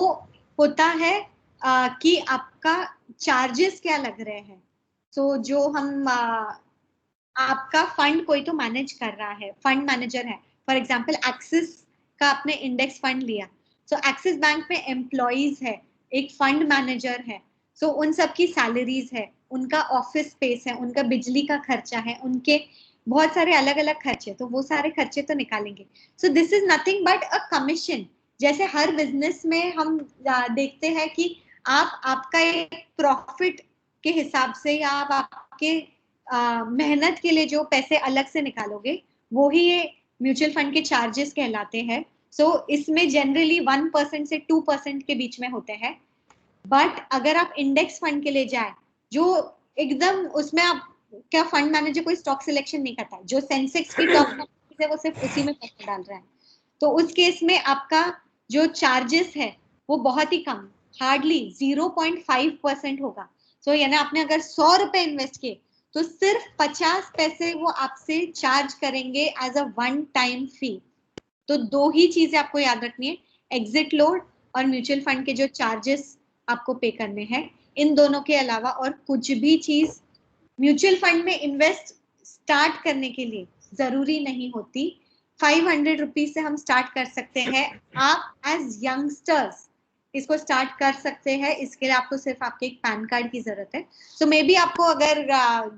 होता है कि आपका चार्जेस क्या लग रहे हैं। सो जो हम आपका फंड कोई तो मैनेज कर रहा है, फंड मैनेजर है, फॉर एग्जांपल एक्सिस का आपने इंडेक्स फंड लिया, सो एक्सिस बैंक में एम्प्लॉइज है, एक फंड मैनेजर है, सो उन सब की सैलरीज है, उनका ऑफिस स्पेस है, उनका बिजली का खर्चा है, उनके बहुत सारे अलग अलग खर्चे, तो वो सारे खर्चे तो निकालेंगे। So this is nothing but a commission. जैसे हर बिजनेस में हम देखते हैं कि आप आपका एक प्रॉफिट के हिसाब से या आप आपके मेहनत के लिए जो पैसे अलग से निकालोगे वो ही ये म्यूचुअल फंड के चार्जेस कहलाते हैं। सो इसमें जनरली 1% से 2% के बीच में होते हैं। बट अगर आप इंडेक्स फंड के लिए जाए जो एकदम उसमें आप क्या फंड मैनेजर कोई स्टॉक सिलेक्शन नहीं करता है, जो सेंसेक्स की टॉप है वो सिर्फ उसी में पैसे डाल रहा है, तो उस केस में आपका जो चार्जेस है वो बहुत ही कम, हार्डली 0.5% होगा। सो यानी आपने अगर 100 रुपए इन्वेस्ट किए तो सिर्फ 50 पैसे वो आपसे चार्ज करेंगे as a one time fee. तो दो ही चीजें आपको याद रखनी है, एग्जिट लोड और म्यूचुअल फंड के जो चार्जेस आपको पे करने हैं। इन दोनों के अलावा और कुछ भी चीज म्यूचुअल फंड में इन्वेस्ट स्टार्ट करने के लिए जरूरी नहीं होती। 500 रुपीज से हम स्टार्ट कर सकते हैं। आप एज यंगस्टर्स इसको स्टार्ट कर सकते हैं। इसके लिए आपको सिर्फ आपके एक पैन कार्ड की जरूरत है। सो मे बी आपको अगर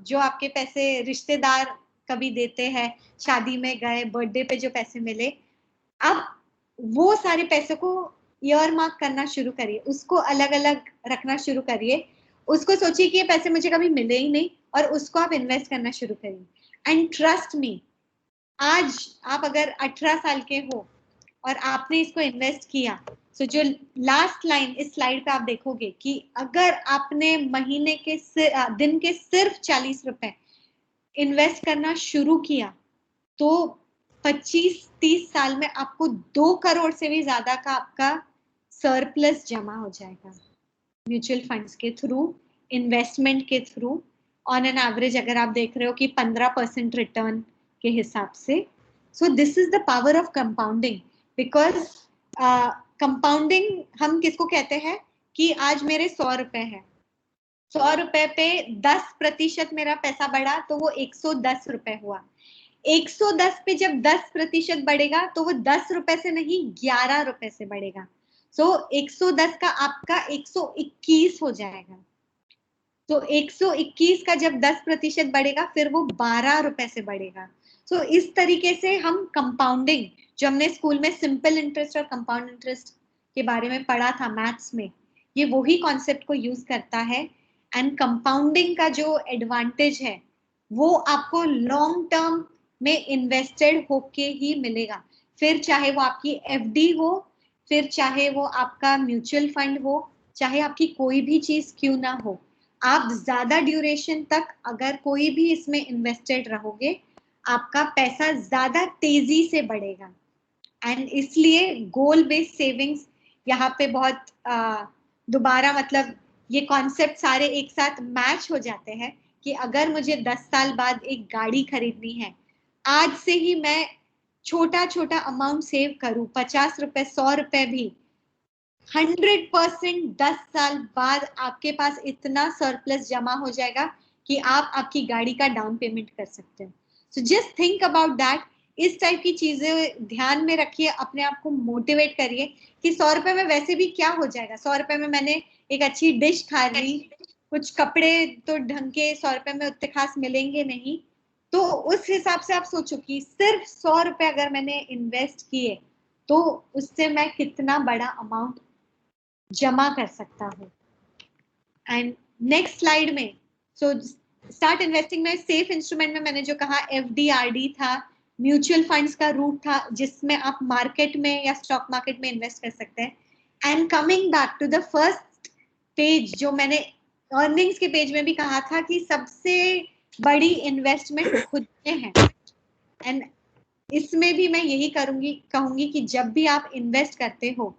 जो आपके पैसे रिश्तेदार कभी देते हैं, शादी में गए, बर्थडे पे जो पैसे मिले, अब वो सारे पैसे को ईयर मार्क करना शुरू करिए, उसको अलग अलग रखना शुरू करिए, उसको सोचिए कि ये पैसे मुझे कभी मिले ही नहीं और उसको आप इन्वेस्ट करना शुरू करिए। एंड ट्रस्ट मी, आज आप अगर 18 साल के हो और आपने इसको इन्वेस्ट किया, सो जो लास्ट लाइन इस स्लाइड पे आप देखोगे कि अगर आपने महीने के दिन के सिर्फ 40 रुपए इन्वेस्ट करना शुरू किया तो 25-30 साल में आपको 2 करोड़ से भी ज्यादा का आपका सरप्लस जमा हो जाएगा म्यूचुअल फंड्स के थ्रू, इन्वेस्टमेंट के थ्रू। ऑन एन एवरेज अगर आप देख रहे हो कि 15% रिटर्न के हिसाब से। So this is the power of compounding. Because compounding हम किसको कहते हैं कि आज मेरे 100 रुपए है, 100 रुपए पे 10% मेरा पैसा बढ़ा तो वो 110 रुपए हुआ। 110 पे जब 10% बढ़ेगा तो वो 10 रुपए से नहीं 11 रुपए से बढ़ेगा। सो 110 का आपका 121 हो जाएगा। तो 121 का जब 10% बढ़ेगा फिर वो 12 रुपए से बढ़ेगा। सो इस तरीके से हम कंपाउंडिंग, जो हमने स्कूल में सिंपल इंटरेस्ट और कंपाउंड इंटरेस्ट के बारे में पढ़ा था मैथ्स में, ये वही कॉन्सेप्ट को यूज करता है। एंड कंपाउंडिंग का जो एडवांटेज है वो आपको लॉन्ग टर्म में इन्वेस्टेड होके ही मिलेगा। फिर चाहे वो आपकी एफडी हो, फिर चाहे वो आपका म्यूचुअल फंड हो, चाहे आपकी कोई भी चीज क्यों ना हो, आप ज्यादा ड्यूरेशन तक अगर कोई भी इसमें इन्वेस्टेड रहोगे आपका पैसा ज्यादा तेजी से बढ़ेगा। एंड इसलिए गोल बेस्ड सेविंग्स यहाँ पे बहुत दोबारा मतलब ये कॉन्सेप्ट सारे एक साथ मैच हो जाते हैं कि अगर मुझे 10 साल बाद एक गाड़ी खरीदनी है, आज से ही मैं छोटा छोटा अमाउंट सेव करूं, 50 रुपए 100 रुपए भी, 100% 10 साल बाद आपके पास इतना सरप्लस जमा हो जाएगा कि आप आपकी गाड़ी का डाउन पेमेंट कर सकते हैं। So just think about that. इस टाइप की चीजें ध्यान में रखिए, अपने आप को मोटिवेट करिए कि 100 रुपए में वैसे भी क्या हो जाएगा, 100 रुपए में मैंने एक अच्छी डिश खा ली, कुछ कपड़े तो ढंग के 100 रुपए में उतने खास मिलेंगे नहीं। तो उस हिसाब से आप सोचो कि सिर्फ 100 रुपए अगर मैंने इन्वेस्ट किए तो उससे मैं कितना बड़ा अमाउंट जमा कर सकता हूँ। एंड नेक्स्ट स्लाइड में सो स्टार्ट इन्वेस्टिंग में सेफ इंस्ट्रूमेंट में मैंने जो कहा एफडी आरडी था, म्यूचुअल फंड्स का रूट था जिसमें आप मार्केट में या स्टॉक मार्केट में इन्वेस्ट कर सकते हैं। And coming back to the first page, जो मैंने अर्निंग्स के पेज में भी कहा था कि सबसे बड़ी इन्वेस्टमेंट खुद में है। एंड इसमें भी मैं यही कहूंगी कि जब भी आप इन्वेस्ट करते हो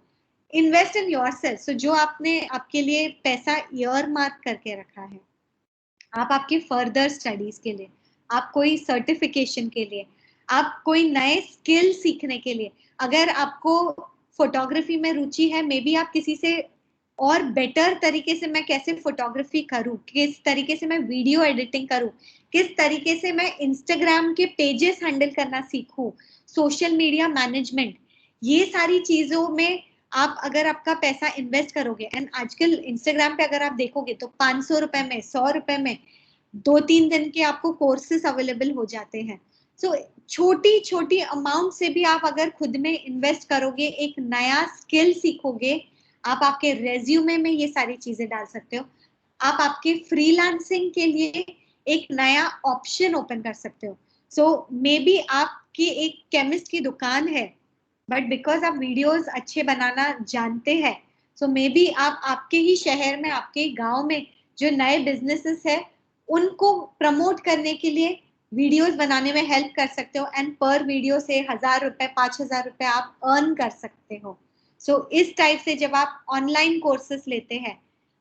इन्वेस्ट इन योरसेल्फ। सो जो आपने आपके लिए पैसा ईयर मार्क करके रखा है, आप आपके फर्दर स्टडीज के लिए, आप कोई सर्टिफिकेशन के लिए, आप कोई नए स्किल सीखने के लिए, अगर आपको फोटोग्राफी में रुचि है, मे बी आप किसी से और बेटर तरीके से मैं कैसे फोटोग्राफी करूं, किस तरीके से मैं वीडियो एडिटिंग करूं, किस तरीके से मैं इंस्टाग्राम के पेजेस हैंडल करना सीखूं, सोशल मीडिया मैनेजमेंट, ये सारी चीजों में आप अगर आपका पैसा इन्वेस्ट करोगे, एंड आजकल इंस्टाग्राम पे अगर आप देखोगे तो 500 रुपए में, 100 रुपए में 2-3 दिन के आपको कोर्सेस अवेलेबल हो जाते हैं। सो छोटी छोटी अमाउंट से भी आप अगर खुद में इन्वेस्ट करोगे, एक नया स्किल सीखोगे, आप आपके रेज्यूमे में ये सारी चीजें डाल सकते हो, आप आपके फ्रीलांसिंग के लिए एक नया ऑप्शन ओपन कर सकते हो। सो मे बी आपकी एक केमिस्ट की दुकान है, बट बिकॉज आप वीडियोस अच्छे बनाना जानते हैं, सो मे बी आप आपके ही शहर में, आपके गांव में जो नए बिजनेसेस है, उनको प्रमोट करने के लिए वीडियोस बनाने में हेल्प कर सकते हो, एंड पर वीडियो से 1000 रुपए, 5000 रुपए आप अर्न कर सकते हो। सो इस टाइप से जब आप ऑनलाइन कोर्सेस लेते हैं,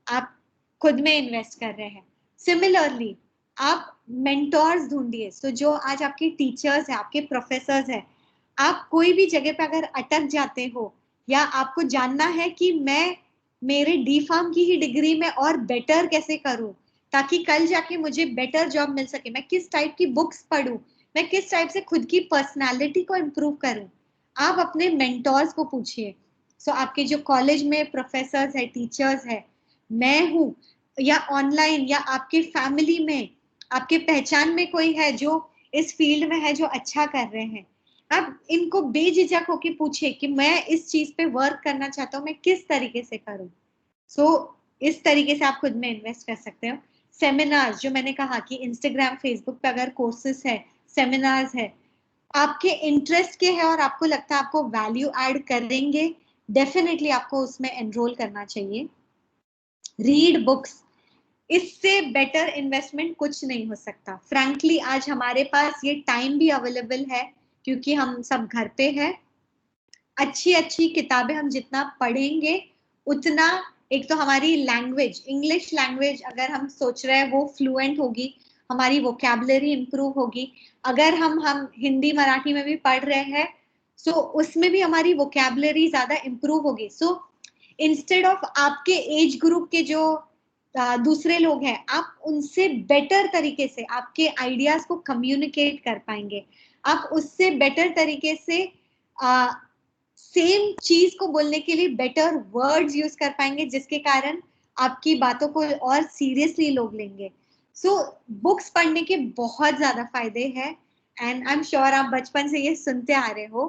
आप खुद में इन्वेस्ट कर रहे हैं। सिमिलरली आप मेंटोर्स ढूंढिए। सो जो आज आपके टीचर्स हैं, आपके प्रोफेसर्स हैं, आप कोई भी जगह पे अगर अटक जाते हो, या आपको जानना है कि मैं मेरे डी फार्म की ही डिग्री में और बेटर कैसे करूं ताकि कल जाके मुझे बेटर जॉब मिल सके, मैं किस टाइप की बुक्स पढूं, मैं किस टाइप से खुद की पर्सनालिटी को इम्प्रूव करूं, आप अपने मेंटोर्स को पूछिए। सो आपके जो कॉलेज में प्रोफेसर्स है, टीचर्स है, मैं हूँ, या ऑनलाइन, या आपके फैमिली में, आपके पहचान में कोई है जो इस फील्ड में है, जो अच्छा कर रहे हैं, आप इनको बेझिझक होके पूछिए कि मैं इस चीज पे वर्क करना चाहता हूँ, मैं किस तरीके से करूँ। सो इस तरीके से आप खुद में इन्वेस्ट कर सकते हो। सेमिनार्स, जो मैंने कहा कि इंस्टाग्राम, फेसबुक पे अगर कोर्सेस है, सेमिनार्स है, आपके इंटरेस्ट के है और आपको लगता है आपको वैल्यू ऐड करेंगे, डेफिनेटली आपको उसमें एनरोल करना चाहिए। रीड बुक्स, इससे बेटर इन्वेस्टमेंट कुछ नहीं हो सकता। फ्रैंकली आज हमारे पास ये टाइम भी अवेलेबल है क्योंकि हम सब घर पे हैं। अच्छी अच्छी किताबें हम जितना पढ़ेंगे उतना, एक तो हमारी लैंग्वेज, इंग्लिश लैंग्वेज अगर हम सोच रहे हैं वो फ्लुएंट होगी, हमारी वोकैबुलरी इंप्रूव होगी। अगर हम हिंदी मराठी में भी पढ़ रहे हैं, सो उसमें भी हमारी वोकैबुलरी ज्यादा इंप्रूव होगी। सो इंस्टेड ऑफ आपके एज ग्रुप के जो दूसरे लोग हैं, आप उनसे बेटर तरीके से आपके आइडियाज को कम्युनिकेट कर पाएंगे, आप उससे बेटर तरीके से सेम चीज को बोलने के लिए बेटर वर्ड्स यूज कर पाएंगे, जिसके कारण आपकी बातों को और सीरियसली लोग लेंगे। सो बुक्स पढ़ने के बहुत ज्यादा फायदे हैं, एंड आई एम श्योर आप बचपन से ये सुनते आ रहे हो,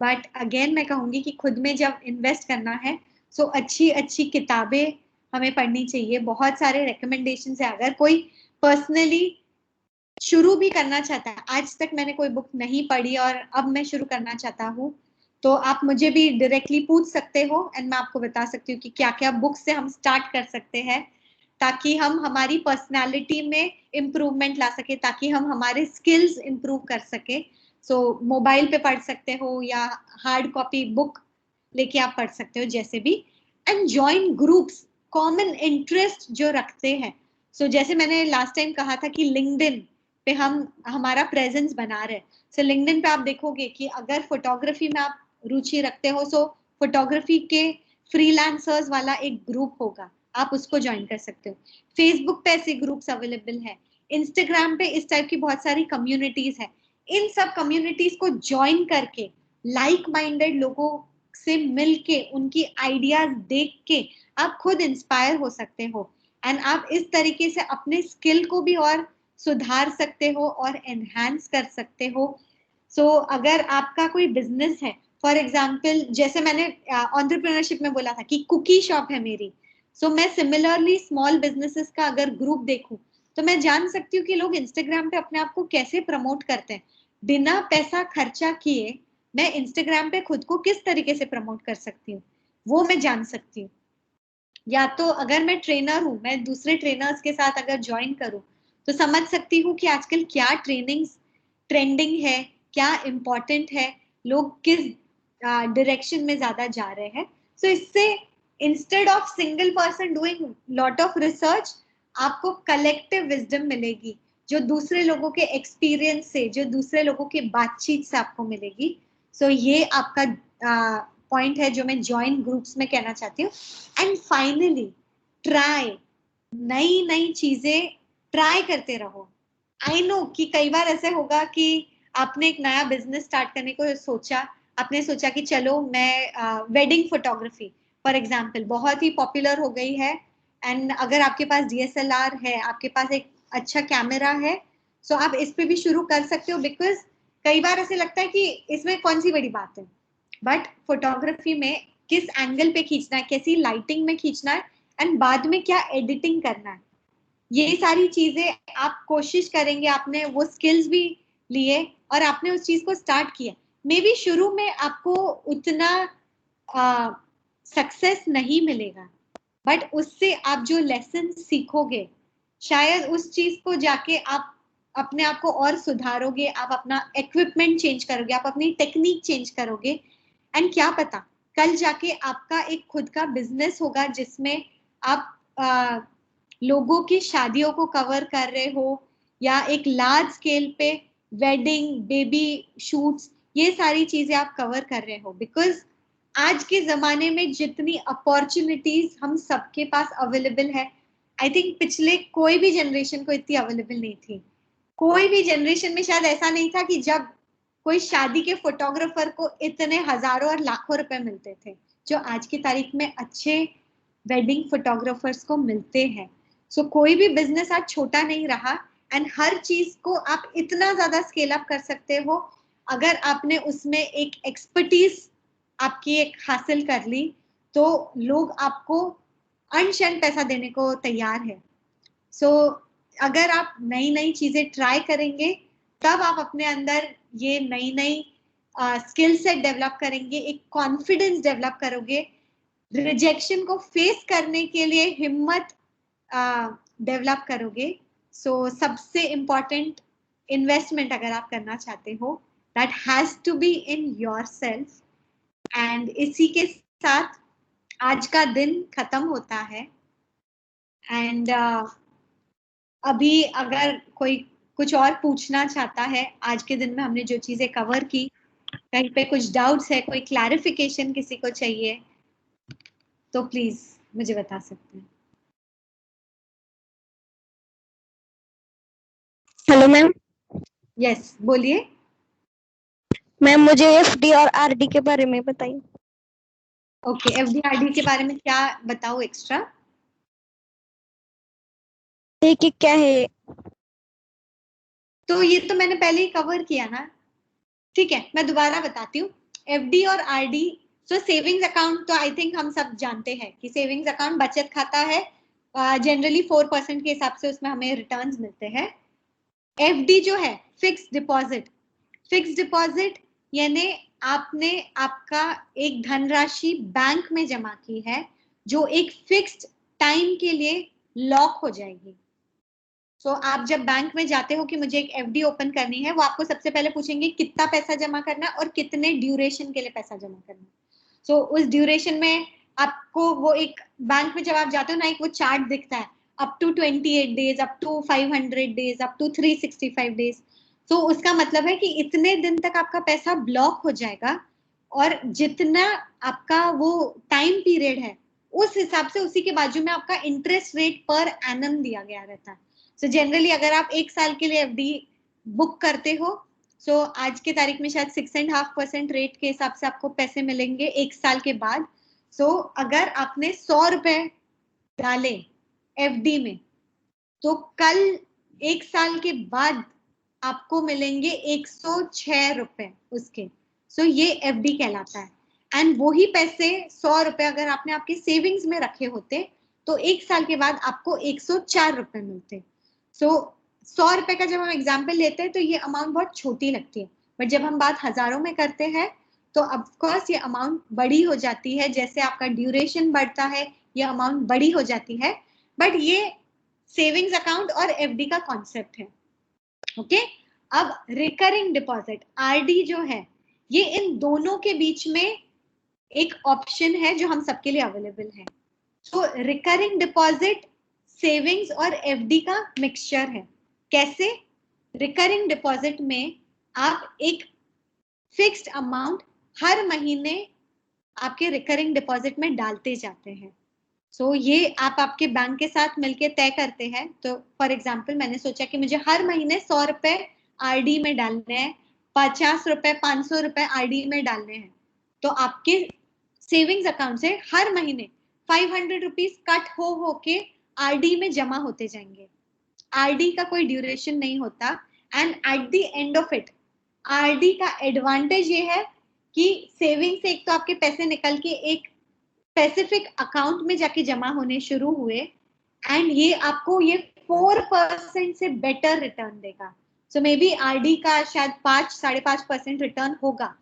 बट अगेन मैं कहूंगी कि खुद में जब इन्वेस्ट करना है, सो अच्छी अच्छी किताबें हमें पढ़नी चाहिए। बहुत सारे रिकमेंडेशन है, अगर कोई पर्सनली शुरू भी करना चाहता है, आज तक मैंने कोई बुक नहीं पढ़ी और अब मैं शुरू करना चाहता हूँ, तो आप मुझे भी डायरेक्टली पूछ सकते हो, एंड मैं आपको बता सकती हूँ कि क्या क्या बुक से हम स्टार्ट कर सकते हैं ताकि हम हमारी पर्सनालिटी में इम्प्रूवमेंट ला सके, ताकि हम हमारे स्किल्स इम्प्रूव कर सके। सो मोबाइल पे पढ़ सकते हो या हार्ड कॉपी बुक लेके आप पढ़ सकते हो, जैसे भी। And join groups, common interest जो रखते हैं। सो जैसे मैंने लास्ट टाइम कहा था कि लिंक्डइन पे हम हमारा प्रेजेंस बना रहे हैं। सो लिंक्डइन पे आप देखोगे कि अगर फोटोग्राफी में आप रुचि रखते हो, सो फोटोग्राफी के फ्रीलांसर्स वाला एक ग्रुप होगा, आप उसको ज्वाइन कर सकते हो। फेसबुक पे ऐसे ग्रुप्स अवेलेबल है, इंस्टाग्राम पे इस टाइप की बहुत सारी कम्युनिटीज है। इन सब कम्युनिटीज को ज्वाइन करके लाइक माइंडेड लोगों से मिलके उनकी आइडियाज देख के आप खुद इंस्पायर हो सकते हो, एंड आप इस तरीके से अपने स्किल को भी और सुधार सकते हो और एनहांस कर सकते हो। सो अगर आपका कोई बिजनेस है, फॉर एग्जाम्पल जैसे मैंने एंटरप्रेन्योरशिप में बोला था कि कुकी शॉप है मेरी, सो मैं सिमिलरली स्मॉल बिजनेसेस का अगर ग्रुप देखूं तो मैं जान सकती हूँ कि लोग इंस्टाग्राम पे अपने आप को कैसे प्रमोट करते हैं। बिना पैसा खर्चा किए मैं इंस्टाग्राम पे खुद को किस तरीके से प्रमोट कर सकती हूँ, वो मैं जान सकती हूँ। या तो अगर मैं ट्रेनर हूँ, मैं दूसरे ट्रेनर्स के साथ अगर ज्वाइन करूँ तो समझ सकती हूँ कि आजकल क्या ट्रेनिंग्स ट्रेंडिंग है, क्या इम्पोर्टेंट है, लोग किस डायरेक्शन में ज्यादा जा रहे हैं। सो इससे instead of single person doing lot of research, आपको कलेक्टिव विजडम मिलेगी जो दूसरे लोगों के एक्सपीरियंस से, जो दूसरे लोगों की बातचीत से आपको मिलेगी. सो ये आपका पॉइंट है जो मैं जॉइन ग्रुप्स में कहना चाहती हूँ. एंड फाइनली ट्राई, नई नई चीजें ट्राई करते रहो. आई नो कि कई बार ऐसे होगा कि आपने एक नया बिजनेस स्टार्ट करने को सोचा, आपने सोचा कि चलो मैं वेडिंग फोटोग्राफी फॉर एग्जांपल बहुत ही पॉपुलर हो गई है. एंड अगर आपके पास DSLR है, आपके पास एक अच्छा कैमरा है, सो आप इस पे भी शुरू कर सकते हो. बिकॉज कई बार ऐसे लगता है कि इसमें कौन सी बड़ी बात है, बट फोटोग्राफी में किस एंगल पे खींचना है, कैसी लाइटिंग में खींचना है, एंड बाद में क्या एडिटिंग करना है, ये सारी चीजें आप कोशिश करेंगे. आपने वो स्किल्स भी लिए और आपने उस चीज को स्टार्ट किया. मे बी शुरू में आपको उतना सक्सेस नहीं मिलेगा, बट उससे आप जो लेसन सीखोगे, शायद उस चीज को जाके आप अपने आप को और सुधारोगे, आप अपना इक्विपमेंट चेंज करोगे, आप अपनी टेक्निक चेंज करोगे. एंड क्या पता कल जाके आपका एक खुद का बिजनेस होगा जिसमें आप लोगों की शादियों को कवर कर रहे हो, या एक लार्ज स्केल पे वेडिंग, बेबी शूट्स, ये सारी चीजें आप कवर कर रहे हो. बिकॉज आज के जमाने में जितनी अपॉर्चुनिटीज हम सबके पास अवेलेबल है, आई थिंक पिछले कोई भी जनरेशन को इतनी अवेलेबल नहीं थी. कोई भी जनरेशन में शायद ऐसा नहीं था कि जब कोई शादी के फोटोग्राफर को इतने हजारों और लाखों रुपए मिलते थे जो आज की तारीख में अच्छे वेडिंग फोटोग्राफर्स को मिलते हैं. सो कोई भी बिजनेस आज छोटा नहीं रहा. एंड हर चीज को आप इतना ज्यादा स्केल अप कर सकते हो अगर आपने उसमें एक एक्सपर्टीज आपकी एक हासिल कर ली, तो लोग आपको अनशन पैसा देने को तैयार है. सो अगर आप नई नई चीजें ट्राई करेंगे, तब आप अपने अंदर ये नई नई स्किल सेट डेवलप करेंगे, एक कॉन्फिडेंस डेवलप करोगे, रिजेक्शन को फेस करने के लिए हिम्मत डेवलप करोगे. सो सबसे इम्पोर्टेंट इन्वेस्टमेंट अगर आप करना चाहते हो, that has to be in yourself. And इसी के साथ आज का दिन खत्म होता है. एंड अभी अगर कोई कुछ और पूछना चाहता है, आज के दिन में हमने जो चीजें कवर की, कहीं पे कुछ डाउट्स है, कोई क्लैरिफिकेशन किसी को चाहिए, तो प्लीज मुझे बता सकते हैं. Hello ma'am. यस, बोलिए. मैम मुझे FD और RD के बारे में बताइए. ओके, FD RD के बारे में क्या बताओ एक्स्ट्रा? कि क्या है? तो ये तो मैंने पहले ही कवर किया ना. ठीक है, मैं दोबारा बताती हूँ. FD और RD, तो सेविंग्स अकाउंट तो आई थिंक हम सब जानते हैं कि सेविंग्स अकाउंट बचत खाता है. जनरली 4% के हिसाब से उसमें हमें रिटर्न्स मिलते हैं. FD जो है फिक्स डिपॉजिट. फिक्स डिपॉजिट यानी आपने आपका एक धनराशि बैंक में जमा की है जो एक फिक्स्ड टाइम के लिए लॉक हो जाएगी. सो आप जब बैंक में जाते हो कि मुझे एक FD ओपन करनी है, वो आपको सबसे पहले पूछेंगे कितना पैसा जमा करना है और कितने ड्यूरेशन के लिए पैसा जमा करना है. सो उस ड्यूरेशन में आपको वो एक बैंक में जब आप जाते हो ना, एक वो चार्ट दिखता है, up to 28 days, up to 500 days, up to 365 days. तो उसका मतलब है कि इतने दिन तक आपका पैसा ब्लॉक हो जाएगा, और जितना आपका वो टाइम पीरियड है उस हिसाब से उसी के बाजू में आपका इंटरेस्ट रेट पर एनम दिया गया रहता है. सो जनरली अगर आप 1 साल के लिए FD बुक करते हो, सो आज के तारीख में शायद 6.5% रेट के हिसाब से आपको पैसे मिलेंगे 1 साल के बाद. सो अगर आपने 100 रुपए डाले FD में, तो कल 1 साल के बाद आपको मिलेंगे 106 रुपए उसके. सो ये FD कहलाता है. एंड वही पैसे 100 रुपए अगर आपने आपके सेविंग्स में रखे होते, तो 1 साल के बाद आपको 104 रुपए मिलते. सो 100 रुपए का जब हम एग्जाम्पल लेते हैं तो ये अमाउंट बहुत छोटी लगती है, बट जब हम बात हजारों में करते हैं तो ऑफकोर्स ये अमाउंट बड़ी हो जाती है. जैसे आपका ड्यूरेशन बढ़ता है, ये अमाउंट बड़ी हो जाती है. बट ये सेविंग्स अकाउंट और FD का कॉन्सेप्ट है. ओके, अब रिकरिंग डिपॉजिट RD जो है, ये इन दोनों के बीच में एक ऑप्शन है जो हम सबके लिए अवेलेबल है। तो रिकरिंग डिपॉजिट, सेविंग्स और एफडी का मिक्सचर है। कैसे? रिकरिंग डिपॉजिट में आप एक फिक्स्ड अमाउंट हर महीने आपके रिकरिंग डिपॉजिट में डालते जाते हैं। सो ये आप आपके बैंक के साथ मिलके तय करते हैं। तो फॉर एग्जांपल मैंने सोचा कि मुझे हर महीने 100 रुपए आरडी में डालने हैं, 50 रुपए 500 रुपए आरडी में डालने हैं। तो आपके सेविंग्स अकाउंट से हर महीने 500 रुपीज कट हो के आरडी में जमा होते जाएंगे। आरडी का कोई ड्यूरेशन नहीं होता and at the end of it RD का एडवांटेज ये है कि सेविंग से एक तो आपके पैसे निकल के एक स्पेसिफिक अकाउंट में जाके जमा होने शुरू हुए एंड ये आपको ये 4% से बेटर रिटर्न देगा। सो मे बी आरडी का शायद 5-5.5% रिटर्न होगा,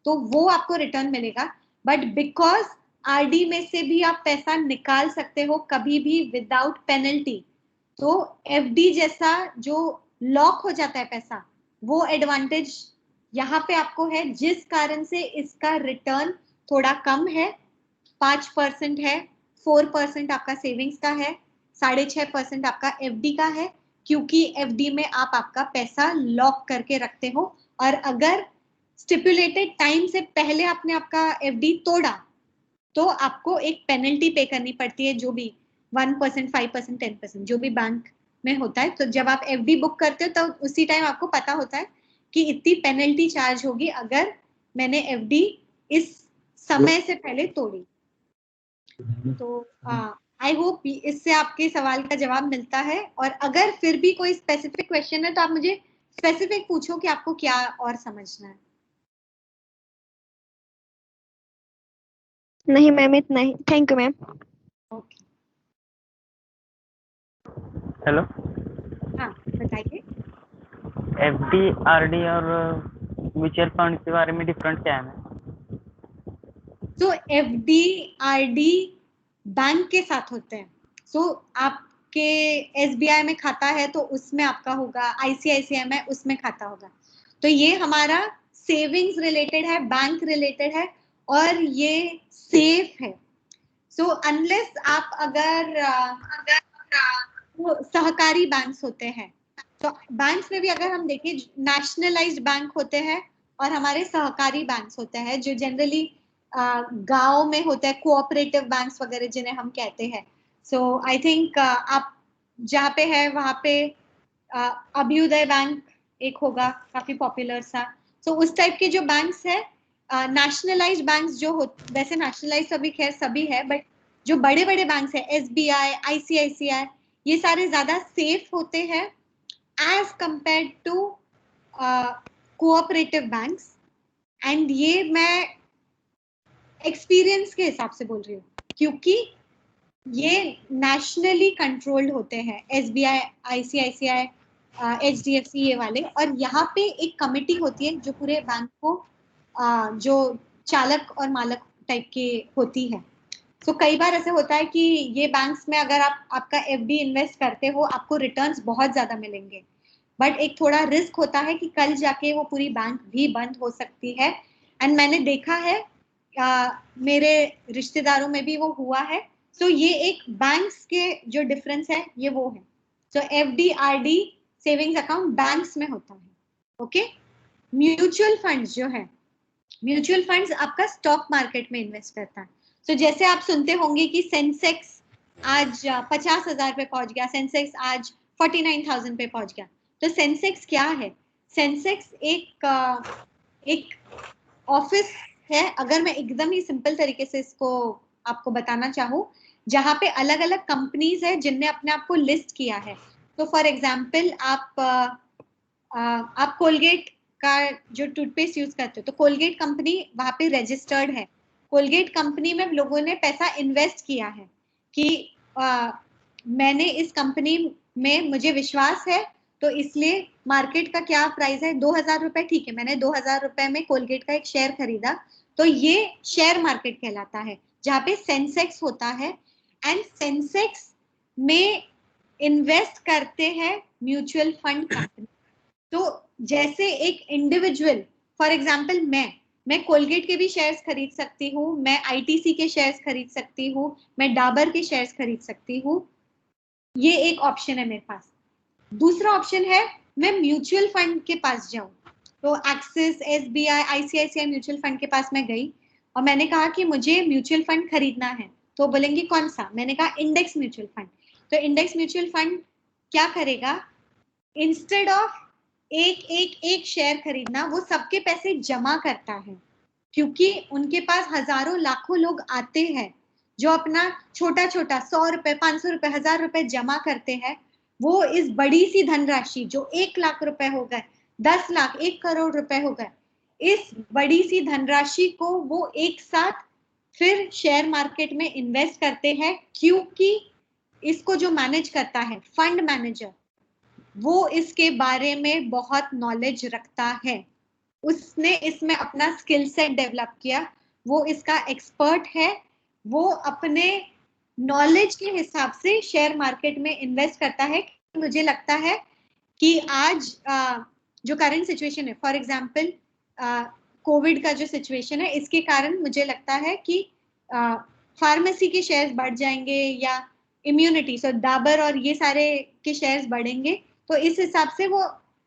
तो वो आपको रिटर्न मिलेगा। बट बिकॉज आरडी में से भी आप पैसा निकाल सकते हो कभी भी विदाउट पेनल्टी, तो एफडी जैसा जो लॉक हो जाता है पैसा, वो एडवांटेज यहाँ पे आपको है, जिस कारण से इसका रिटर्न थोड़ा कम है। 5% है, 4% आपका सेविंग्स का है, 6.5% आपका एफडी का है, क्योंकि एफडी में आप आपका पैसा लॉक करके रखते हो और अगर स्टिपुलेटेड टाइम से पहले आपने आपका एफडी तोड़ा तो आपको एक पेनल्टी पे करनी पड़ती है, जो भी 1%, 5%, 10% जो भी बैंक में होता है। तो जब आप एफडी बुक करते हो तो उसी टाइम आपको पता होता है कि इतनी पेनल्टी चार्ज होगी अगर मैंने एफडी इस समय से पहले तोड़ी। तो आई होप इससे आपके सवाल का जवाब मिलता है, और अगर फिर भी कोई स्पेसिफिक क्वेश्चन है तो आप मुझे स्पेसिफिक पूछो कि आपको क्या और समझना है। नहीं मैम, इतना ही। Thank you ma'am. Okay, hello, हाँ बताइए। एफडी, आरडी और म्यूचुअल फंड के बारे में डिफरेंट क्या है मैम? तो एफडी आरडी बैंक के साथ होते हैं। सो आपके एसबीआई में खाता है तो उसमें आपका होगा, आईसीआईसीआई में उसमें खाता होगा। तो ये हमारा सेविंग्स रिलेटेड है, बैंक रिलेटेड है और ये सेफ है। सो अनलेस आप अगर वो सहकारी बैंक्स होते हैं, तो बैंक्स में भी अगर हम देखें नेशनलाइज्ड बैंक होते हैं और हमारे सहकारी बैंक्स होते हैं जो जनरली गांव में होते हैं, कोऑपरेटिव बैंक्स वगैरह जिन्हें हम कहते हैं। सो आई थिंक आप जहाँ पे है वहाँ पे अभ्युदय बैंक एक होगा, काफी पॉपुलर सा। सो उस टाइप के जो बैंक्स है, नेशनलाइज्ड बैंक्स जो हो, वैसे नेशनलाइज सभी खैर सभी है, बट जो बड़े बड़े बैंक्स है एसबीआई, आईसीआईसीआई, ये सारे ज्यादा सेफ होते हैं as compare to cooperative banks. And ये मैं एक्सपीरियंस के हिसाब से बोल रही हूँ क्योंकि ये नेशनली कंट्रोल्ड होते हैं, एसबीआई, आईसीआईसीआई, एचडीएफसी ये वाले, और यहाँ पे एक कमेटी होती है जो पूरे बैंक को जो चालक और मालक टाइप की होती है। तो कई बार ऐसे होता है कि ये बैंक्स में अगर आप आपका एफडी इन्वेस्ट करते हो आपको रिटर्न्स बहुत ज्यादा मिलेंगे, बट एक थोड़ा रिस्क होता है कि कल जाके वो पूरी बैंक भी बंद हो सकती है। एंड मैंने देखा है मेरे रिश्तेदारों में भी वो हुआ है। सो ये एक बैंक्स के जो डिफरेंस है ये वो है। So FD RD savings account banks में होता है। ओके, म्यूचुअल फंड्स जो है, म्यूचुअल फंड्स आपका स्टॉक मार्केट में इन्वेस्ट करता है। तो जैसे आप सुनते होंगे कि सेंसेक्स आज 50,000 पे पहुंच गया, सेंसेक्स आज 49,000 पे पहुंच गया। तो सेंसेक्स क्या है? सेंसेक्स एक ऑफिस है, अगर मैं एकदम ही सिंपल तरीके से इसको आपको बताना चाहूँ, जहाँ पे अलग अलग कंपनीज है जिनने अपने आप को लिस्ट किया है। तो फॉर एग्जाम्पल आप कोलगेट का जो टूथपेस्ट यूज करते हो तो कोलगेट कंपनी वहां पे रजिस्टर्ड है। कोलगेट कंपनी में लोगों ने पैसा इन्वेस्ट किया है कि मैंने इस कंपनी में मुझे विश्वास है, तो इसलिए मार्केट का क्या प्राइस है, 2,000 रुपए, ठीक है, मैंने 2,000 रुपए में कोलगेट का एक शेयर खरीदा, तो ये शेयर मार्केट कहलाता है जहाँ पे सेंसेक्स होता है। एंड सेंसेक्स में इन्वेस्ट करते हैं म्यूचुअल फंड कंपनी। तो जैसे एक इंडिविजुअल, फॉर एग्जाम्पल मैं कोलगेट के भी शेयर्स खरीद सकती हूँ, मैं आईटीसी के शेयर्स खरीद सकती हूँ, मैं डाबर के शेयर्स खरीद सकती हूँ। ये एक ऑप्शन है मेरे पास। दूसरा ऑप्शन है मैं म्यूचुअल फंड के पास जाऊं। तो axis, SBI, ICICI mutual fund के पास मैं गई और मैंने कहा कि मुझे म्यूचुअल फंड खरीदना है। तो बोलेंगे कौन सा? मैंने कहा इंडेक्स म्यूचुअल फंड। तो इंडेक्स म्यूचुअल फंड क्या करेगा, इंस्टेड ऑफ एक शेयर खरीदना, वो सबके पैसे जमा करता है, क्योंकि उनके पास हजारों लाखों लोग आते हैं जो अपना छोटा छोटा 100 रुपए, 500 रुपए, 1000 रुपए जमा करते हैं। वो इस बड़ी सी धनराशि जो 1 लाख रुपए हो गए, 10 लाख, 1 करोड़ रुपए हो गए, इस बड़ी सी धनराशि को वो एक साथ फिर शेयर मार्केट में इन्वेस्ट करते हैं, क्योंकि इसको जो मैनेज करता है फंड मैनेजर, वो इसके बारे में बहुत नॉलेज रखता है। उसने इसमें अपना स्किल सेट डेवलप किया, वो इसका एक्सपर्ट है, वो अपने नॉलेज के हिसाब से शेयर मार्केट में इन्वेस्ट करता है। मुझे लगता है कि आज जो करंट सिचुएशन है, फॉर एग्जांपल कोविड का जो सिचुएशन है, इसके कारण मुझे लगता है कि फार्मेसी के शेयर्स बढ़ जाएंगे या इम्यूनिटी, सो डाबर और ये सारे के शेयर्स बढ़ेंगे। तो इस हिसाब से वो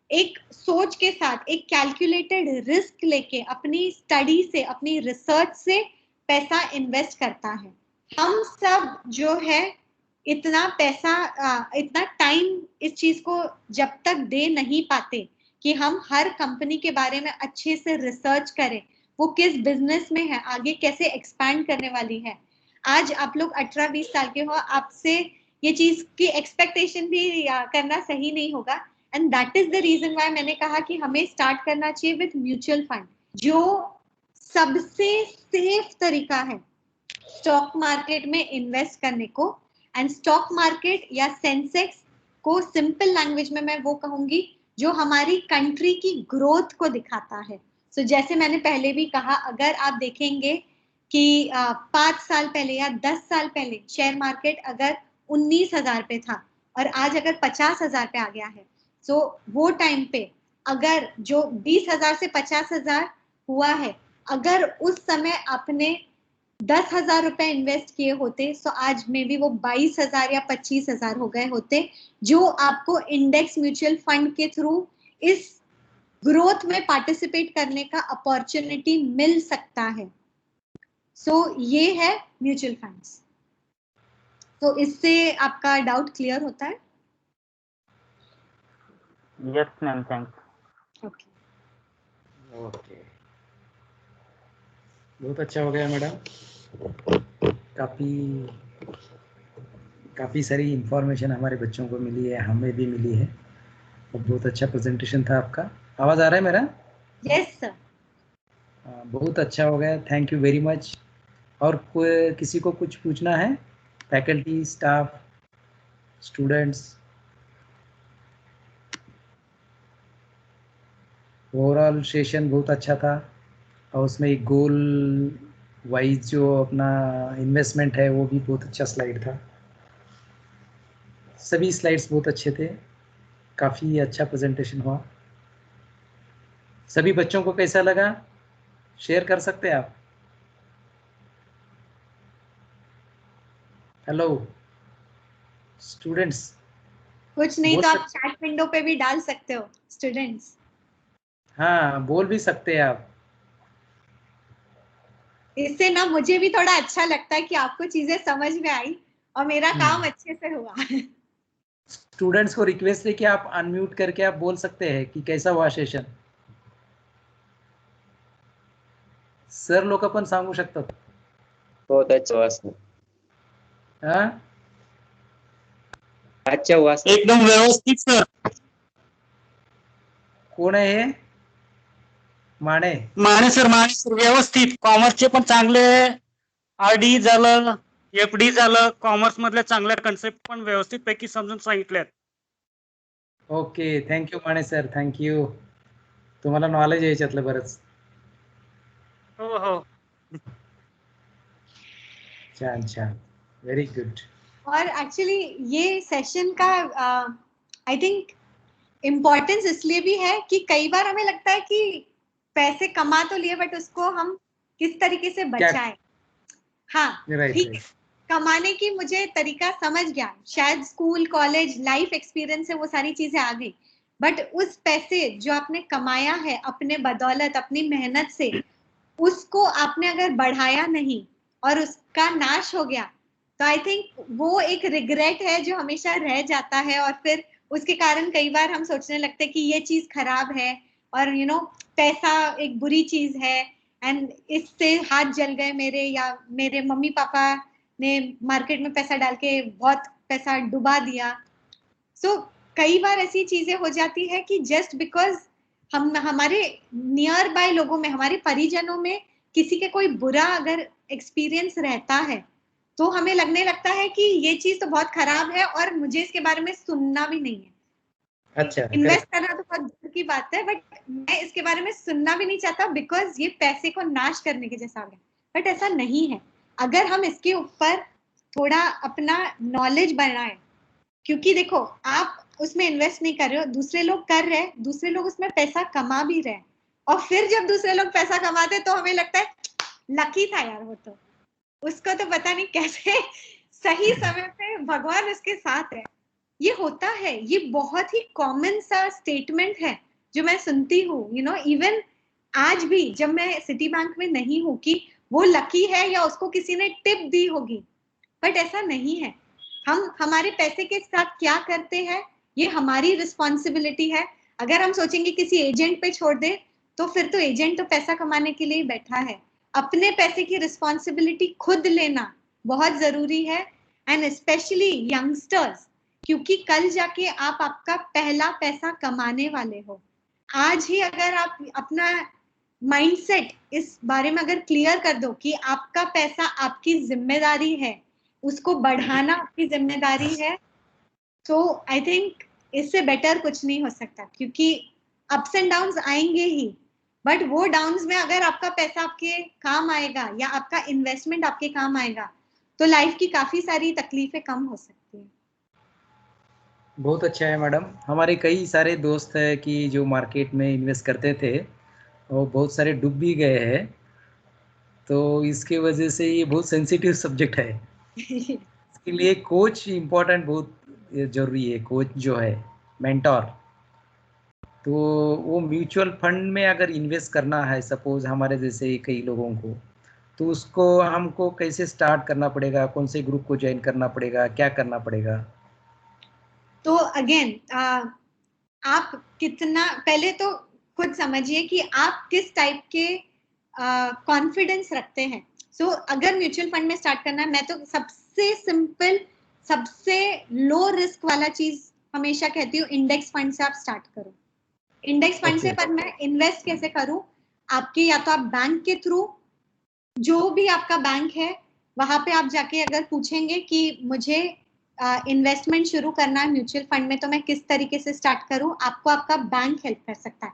एक सोच के साथ, एक कैलकुलेटेड रिस्क लेके, अपनी स्टडी से, अपनी रिसर्च से पैसा इन्वेस्ट करता है। हम सब जो है इतना पैसा, इतना टाइम इस चीज को जब तक दे नहीं पाते कि हम हर कंपनी के बारे में अच्छे से रिसर्च करें, वो किस बिजनेस में है, आगे कैसे एक्सपैंड करने वाली है। आज आप लोग 18-20 साल के हो, आपसे ये चीज की एक्सपेक्टेशन भी करना सही नहीं होगा। And that is the reason why मैंने कहा कि हमें स्टार्ट करना चाहिए विथ म्यूचुअल फंड, जो सबसे सेफ तरीका है स्टॉक मार्केट में इन्वेस्ट करने को। एंड स्टॉक मार्केट या सेंसेक्स को सिंपल लैंग्वेज में मैं वो कहूंगी जो हमारी कंट्री की ग्रोथ को दिखाता है। सो जैसे मैंने पहले भी कहा, अगर आप देखेंगे कि 5 साल पहले या 10 साल पहले शेयर मार्केट अगर 19,000 पे था और आज अगर 50,000 पे आ गया है, सो वो टाइम पे अगर जो 20,000 से 50,000 हुआ है, अगर उस समय आपने 10,000 रुपए इन्वेस्ट किए होते, तो आज में भी वो 22,000 या 25,000 हो गए होते, जो आपको इंडेक्स म्यूचुअल फंड के थ्रू इस ग्रोथ में पार्टिसिपेट करने का अपॉर्चुनिटी मिल सकता है। सो ये है म्यूचुअल फंड्स। तो इससे आपका डाउट क्लियर होता है? Yes ma'am, thanks. Okay, okay, बहुत अच्छा हो गया मैडम। काफ़ी सारी इंफॉर्मेशन हमारे बच्चों को मिली है, हमें भी मिली है, और बहुत अच्छा प्रेजेंटेशन था आपका। आवाज़ आ रहा है मेरा? Yes sir. बहुत अच्छा हो गया, थैंक यू वेरी मच। और किसी को कुछ पूछना है? Faculty, staff, students? Overall session बहुत अच्छा था, और उसमें एक गोल वाइज जो अपना इन्वेस्टमेंट है वो भी बहुत अच्छा स्लाइड था। सभी स्लाइड्स बहुत अच्छे थे, काफ़ी अच्छा प्रेजेंटेशन हुआ। सभी बच्चों को कैसा लगा शेयर कर सकते हैं आप? हेलो स्टूडेंट्स, कुछ नहीं तो आप चैट विंडो पे भी डाल सकते हो स्टूडेंट्स। हाँ, बोल भी सकते हैं आप। इससे ना मुझे भी थोड़ा अच्छा लगता है कि आपको चीजें समझ में आई और मेरा काम अच्छे से हुआ। स्टूडेंट्स को रिक्वेस्ट है कि आप अनम्यूट करके आप बोल सकते हैं कि कैसा हुआ सेशन. सर लोक पण सांगू शकतात. बहुत अच्छा हुआ सर. हाँ, अच्छा हुआ सर. एकदम व्यवस्थित सर. कोण आहे हे? माने. माने सर व्यवस्थित. कॉमर्सचे पण चांगले आरडी झालं, एफडी झालं, कॉमर्स मधल्या चांगल्या कन्सेप्ट पण व्यवस्थित पैकी समजून सांगितल्यात. ओके, थँक्यू माने सर, थँक्यू. तुम्हाला नॉलेज आहे याच्यातलं बरंच. हो हो. छान छान, व्हेरी गुड. और एक्चुअली ये सेशन का आई थिंक इम्पोर्टेंस इसलिए भी है कि कई बार हमें लगता है कि पैसे कमा तो लिए बट उसको हम किस तरीके से बचाएं। हाँ ठीक, कमाने की मुझे तरीका समझ गया, शायद स्कूल कॉलेज लाइफ एक्सपीरियंस से वो सारी चीजें आ गई, बट उस पैसे जो आपने कमाया है अपने बदौलत अपनी मेहनत से, उसको आपने अगर बढ़ाया नहीं और उसका नाश हो गया, तो आई थिंक वो एक रिग्रेट है जो हमेशा रह जाता है, और फिर उसके कारण कई बार हम सोचने लगते हैं कि ये चीज खराब है और यू नो पैसा एक बुरी चीज है, एंड इससे हाथ जल गए मेरे, या मेरे मम्मी पापा ने मार्केट में पैसा डाल के बहुत पैसा डुबा दिया। सो कई बार ऐसी चीजें हो जाती है कि जस्ट बिकॉज हम हमारे नियर बाय लोगों में, हमारे परिजनों में किसी के कोई बुरा अगर एक्सपीरियंस रहता है, तो हमें लगने लगता है कि ये चीज तो बहुत खराब है और मुझे इसके बारे में सुनना भी नहीं है। अच्छा, इन्वेस्ट करना तो बहुत दूर की बात है, बट मैं इसके बारे में सुनना भी नहीं चाहता बिकॉज ये पैसे को नाश करने के जैसा हो गया। बट ऐसा नहीं है, अगर हम इसके ऊपर थोड़ा अपना नॉलेज बढ़ाएं, क्योंकि देखो आप उसमें इन्वेस्ट नहीं कर रहे हो, दूसरे लोग कर रहे हैं, दूसरे लोग उसमें पैसा कमा भी रहे हैं, और फिर जब दूसरे लोग पैसा कमाते तो हमें लगता है लकी था यार वो, तो उसको तो पता नहीं कैसे सही समय पे भगवान उसके साथ है। ये होता है, ये बहुत ही कॉमन सा स्टेटमेंट है जो मैं सुनती हूँ, यू नो, इवन आज भी जब मैं सिटी बैंक में नहीं हूँ कि वो लकी है या उसको किसी ने टिप दी होगी, बट ऐसा नहीं है। हम हमारे पैसे के साथ क्या करते हैं ये हमारी रिस्पॉन्सिबिलिटी है। अगर हम सोचेंगे किसी एजेंट पे छोड़ दे, तो फिर तो एजेंट तो पैसा कमाने के लिए बैठा है। अपने पैसे की रिस्पॉन्सिबिलिटी खुद लेना बहुत जरूरी है, एंड स्पेशली यंगस्टर्स, क्योंकि कल जाके आप आपका पहला पैसा कमाने वाले हो। आज ही अगर आप अपना माइंडसेट इस बारे में अगर क्लियर कर दो कि आपका पैसा आपकी जिम्मेदारी है, उसको बढ़ाना आपकी जिम्मेदारी है, तो आई थिंक इससे बेटर कुछ नहीं हो सकता, क्योंकि अप्स एंड डाउन्स आएंगे ही, बट वो डाउन्स में अगर आपका पैसा आपके काम आएगा या आपका इन्वेस्टमेंट आपके काम आएगा, तो लाइफ की काफी सारी तकलीफें कम हो सकती हैं। बहुत अच्छा है मैडम। हमारे कई सारे दोस्त हैं कि जो मार्केट में इन्वेस्ट करते थे और बहुत सारे डूब भी गए हैं, तो इसके वजह से ये बहुत सेंसिटिव सब्जेक्ट है। इसके लिए कोच इम्पोर्टेंट, बहुत जरूरी है। कोच जो है, मेंटोर, तो वो म्यूचुअल फंड में अगर इन्वेस्ट करना है सपोज हमारे जैसे कई लोगों को, तो उसको हमको कैसे स्टार्ट करना पड़ेगा, कौन से ग्रुप को ज्वाइन करना पड़ेगा, क्या करना पड़ेगा? तो अगेन आप कितना, पहले तो खुद समझिए कि आप किस टाइप के कॉन्फिडेंस रखते हैं। सो अगर म्यूचुअल फंड में स्टार्ट करना है, मैं तो सबसे सिंपल सबसे लो रिस्क वाला चीज हमेशा कहती हूँ, इंडेक्स फंड से आप स्टार्ट करो। इंडेक्स फंड से पर मैं इन्वेस्ट कैसे करूं, आपके या तो आप बैंक के थ्रू, जो भी आपका बैंक है वहां पे आप जाके अगर पूछेंगे कि मुझे इन्वेस्टमेंट शुरू करना है म्यूचुअल फंड में, तो मैं किस तरीके से स्टार्ट करूं, आपको आपका बैंक हेल्प कर सकता है।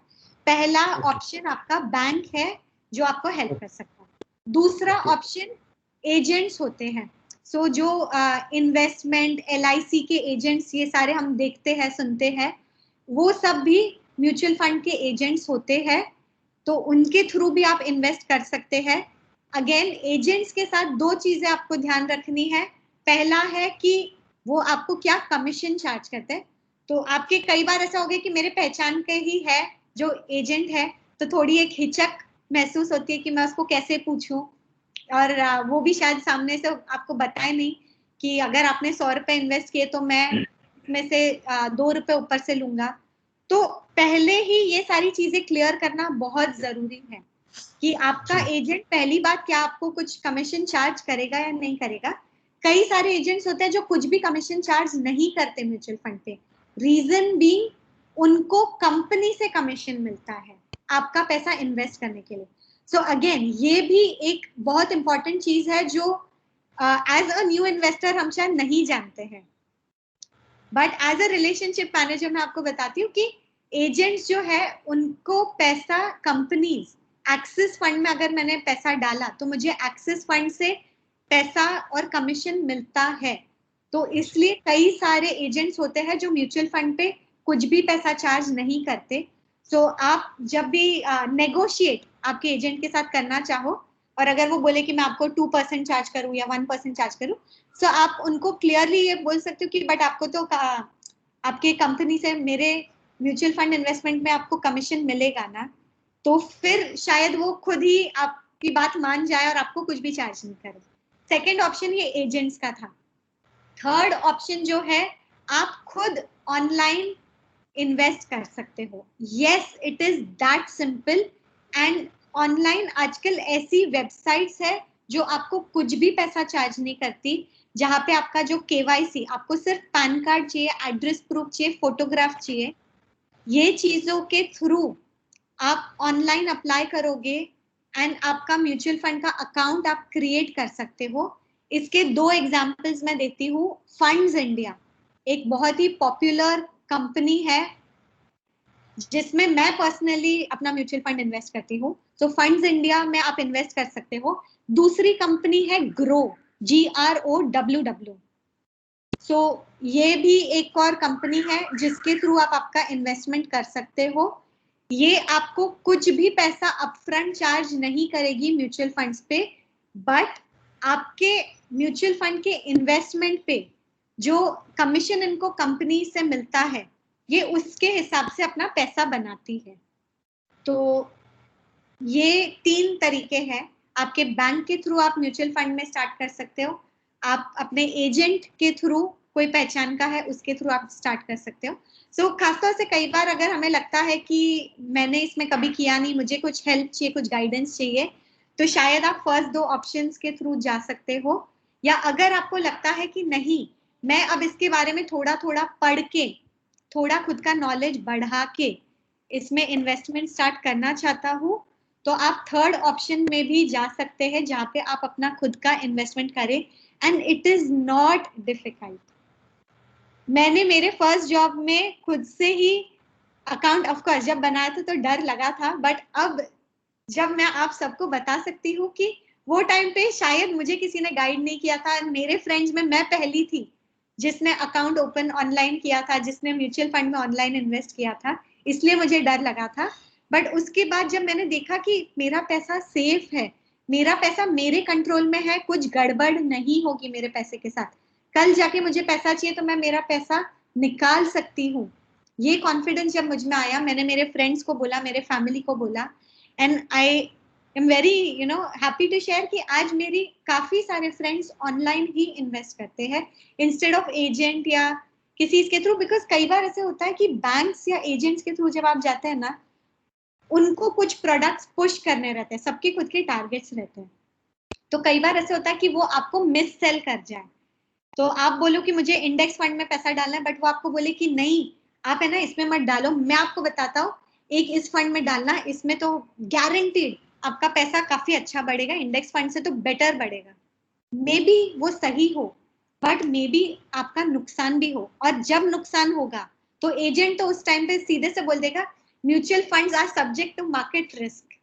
पहला ऑप्शन आपका बैंक है जो आपको हेल्प कर सकता है। दूसरा ऑप्शन एजेंट्स होते हैं। सो जो इन्वेस्टमेंट LIC के एजेंट्स, ये सारे हम देखते हैं सुनते हैं, वो सब भी म्यूचुअल फंड के एजेंट्स होते हैं, तो उनके थ्रू भी आप इन्वेस्ट कर सकते हैं। अगेन एजेंट्स के साथ दो चीजें आपको ध्यान रखनी है। पहला है कि वो आपको क्या कमीशन चार्ज करते हैं। तो आपके कई बार ऐसा हो गया कि मेरे पहचान के ही है जो एजेंट है, तो थोड़ी एक हिचक महसूस होती है कि मैं उसको कैसे पूछूं, और वो भी शायद सामने से आपको बताए नहीं कि अगर आपने 100 रुपए इन्वेस्ट किए तो मैं इसमें से 2 रुपए ऊपर से लूंगा। तो पहले ही ये सारी चीजें क्लियर करना बहुत जरूरी है कि आपका एजेंट पहली बात क्या आपको कुछ कमीशन चार्ज करेगा या नहीं करेगा। कई सारे एजेंट्स होते हैं जो कुछ भी कमीशन चार्ज नहीं करते म्यूचुअल फंड पे, रीजन बीइंग उनको कंपनी से कमीशन मिलता है आपका पैसा इन्वेस्ट करने के लिए। सो अगेन ये भी एक बहुत इंपॉर्टेंट चीज है जो एज अ न्यू इन्वेस्टर हम शायद नहीं जानते हैं, but as a relationship manager मैं आपको बताती हूँ कि एजेंट्स जो है उनको पैसा कंपनीज, एक्सिस फंड में अगर मैंने पैसा डाला तो मुझे एक्सिस फंड से पैसा और कमीशन मिलता है। तो इसलिए कई सारे एजेंट्स होते हैं जो म्यूचुअल फंड पे कुछ भी पैसा चार्ज नहीं करते। तो आप जब भी नेगोशिएट आपके एजेंट के साथ करना चाहो, और अगर वो बोले कि मैं आपको 2% चार्ज करूं या 1% चार्ज करूं, तो आप उनको क्लियरली ये बोल सकते हो कि बट आपको तो आपके कंपनी से मेरे म्यूचुअल फंड इन्वेस्टमेंट में आपको कमीशन मिलेगा ना, तो फिर शायद वो खुद ही आपकी बात मान जाए और आपको कुछ भी चार्ज नहीं करे। सेकेंड ऑप्शन ये एजेंट्स का था। थर्ड ऑप्शन जो है, आप खुद ऑनलाइन इन्वेस्ट कर सकते हो। Yes, it is that simple. And online आजकल ऐसी वेबसाइट्स है जो आपको कुछ भी पैसा चार्ज नहीं करती, जहां पे आपका जो केवाईसी, आपको सिर्फ पैन कार्ड चाहिए, एड्रेस प्रूफ चाहिए, फोटोग्राफ चाहिए, ये चीजों के थ्रू आप ऑनलाइन अप्लाई करोगे एंड आपका म्यूचुअल फंड का अकाउंट आप क्रिएट कर सकते हो। इसके 2 एग्जांपल्स मैं देती हूँ। फंड्स इंडिया एक बहुत ही पॉपुलर कंपनी है जिसमें मैं पर्सनली अपना म्यूचुअल फंड इन्वेस्ट करती हूँ। तो फंड्स इंडिया में आप इन्वेस्ट कर सकते हो। दूसरी कंपनी है ग्रो, GROWW। सो ये भी एक और कंपनी है जिसके थ्रू आप आपका इन्वेस्टमेंट कर सकते हो। ये आपको कुछ भी पैसा अपफ्रंट चार्ज नहीं करेगी म्यूचुअल फंड्स पे, बट आपके म्यूचुअल फंड के इन्वेस्टमेंट पे जो कमीशन इनको कंपनी से मिलता है, ये उसके हिसाब से अपना पैसा बनाती है। तो ये 3 तरीके हैं। आपके बैंक के थ्रू आप म्यूचुअल फंड में स्टार्ट कर सकते हो, आप अपने एजेंट के थ्रू, कोई पहचान का है उसके थ्रू आप स्टार्ट कर सकते हो। सो खासतौर से कई बार अगर हमें लगता है कि मैंने इसमें कभी किया नहीं, मुझे कुछ हेल्प चाहिए, कुछ गाइडेंस चाहिए, तो शायद आप फर्स्ट 2 ऑप्शंस के थ्रू जा सकते हो। या अगर आपको लगता है कि नहीं, मैं अब इसके बारे में थोड़ा थोड़ा पढ़ के, थोड़ा खुद का नॉलेज बढ़ा के इसमें इन्वेस्टमेंट स्टार्ट करना चाहता हूँ, तो आप थर्ड ऑप्शन में भी जा सकते हैं, जहाँ पे आप अपना खुद का इन्वेस्टमेंट करें। And it is not difficult. मैंने मेरे फर्स्ट जॉब में खुद से ही अकाउंट ऑफ कोर्स जब बनाया था तो डर लगा था, बट अब जब मैं आप सबको बता सकती हूँ कि वो टाइम पे शायद मुझे किसी ने गाइड नहीं किया था। मेरे फ्रेंड्स में मैं पहली थी जिसने अकाउंट ओपन ऑनलाइन किया था, जिसने म्यूचुअल फंड में ऑनलाइन इन्वेस्ट किया था, इसलिए मुझे डर लगा था। बट उसके बाद जब मैंने देखा कि मेरा पैसा सेफ है, मेरा पैसा मेरे कंट्रोल में है, कुछ गड़बड़ नहीं होगी मेरे पैसे के साथ, कल जाके मुझे पैसा चाहिए तो मैं मेरा पैसा निकाल सकती हूँ, ये कॉन्फिडेंस जब मुझ में आया, मैंने मेरे फ्रेंड्स को बोला, मेरे फैमिली को बोला, and I am very happy to share कि आज मेरी काफी सारे फ्रेंड्स ऑनलाइन ही इन्वेस्ट करते हैं इंस्टेड ऑफ एजेंट या किसी के थ्रू। बिकॉज कई बार ऐसे होता है कि बैंक्स या एजेंट्स के थ्रू जब आप जाते हैं ना, उनको कुछ प्रोडक्ट्स पुश करने रहते हैं, सबके खुद के टारगेट्स रहते हैं, तो कई बार ऐसे होता है कि वो आपको मिस सेल कर जाए। तो आप बोलो कि मुझे इंडेक्स फंड में पैसा डालना है, बट वो आपको बोले कि नहीं, आप है ना इसमें मत डालो, मैं आपको बताता हूँ, एक इस फंड में डालना, इसमें तो गारंटीड आपका पैसा काफी अच्छा बढ़ेगा, इंडेक्स फंड से तो बेटर बढ़ेगा। मे बी वो सही हो, बट मे बी आपका नुकसान भी हो, और जब नुकसान होगा तो एजेंट तो उस टाइम पे सीधे से बोल देगा mutual funds are subject to market risk,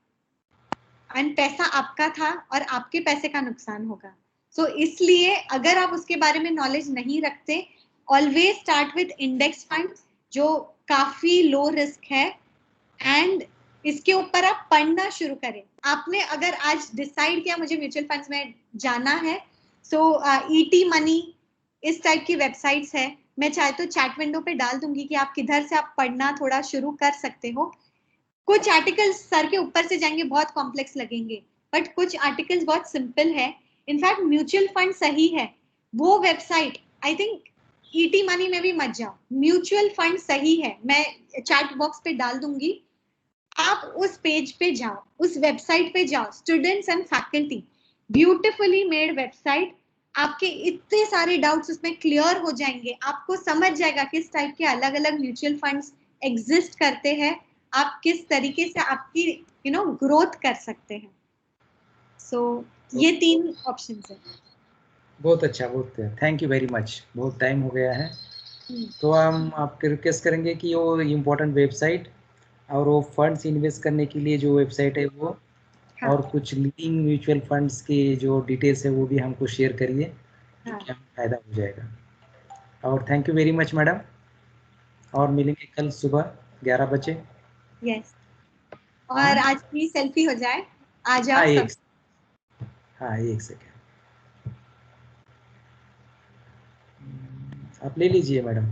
and पैसा आपका था और आपके पैसे का नुकसान होगा। सो इसलिए अगर आप उसके बारे में नॉलेज नहीं रखते, always start with index fund जो काफी लो रिस्क है, एंड इसके ऊपर आप पढ़ना शुरू करें। आपने अगर आज डिसाइड किया मुझे म्यूचुअल फंड्स में जाना है, सो ईटी मनी इस टाइप की वेबसाइट्स है, मैं चाहे तो चैट विंडो पे डाल दूंगी कि आप किधर से आप पढ़ना थोड़ा शुरू कर सकते हो। कुछ आर्टिकल्स सर के ऊपर से जाएंगे, बहुत कॉम्प्लेक्स लगेंगे, बट कुछ आर्टिकल्स बहुत सिंपल है। इनफैक्ट म्यूचुअल फंड सही है, वो website I think ET money में भी मत जाओ, म्यूचुअल फंड सही है, मैं चैट बॉक्स पे डाल दूंगी, आप उस पेज पे जाओ, उस वेबसाइट पे जाओ, students and faculty, beautifully made website, आपके इतने सारे डाउट्स उसमें क्लियर हो जाएंगे, आपको समझ जाएगा किस टाइप के अलग अलग म्यूचुअल फंड्स एग्जिस्ट करते हैं, आप किस तरीके से आपकी ग्रोथ कर सकते हैं। सो ये 3 ऑप्शंस है। बहुत अच्छा, बहुत थैंक यू वेरी मच। बहुत टाइम हो गया है, तो हम आपके रिक्वेस्ट करेंगे कि वो इम्पोर्टेंट वेबसाइट और वो फंड्स इन्वेस्ट करने के लिए जो वेबसाइट है वो, हाँ, और कुछ लीडिंग म्यूचुअल फंड्स के जो डिटेल्स है वो भी हमको शेयर करिए, हाँ, क्या फायदा हो जाएगा। और thank you very much madam, और मिलेंगे कल सुबह 11 बजे। यस और आज की सेल्फी हो जाए। आ हाँ जाओ सब। एक सेकेंड आप ले लीजिए मैडम।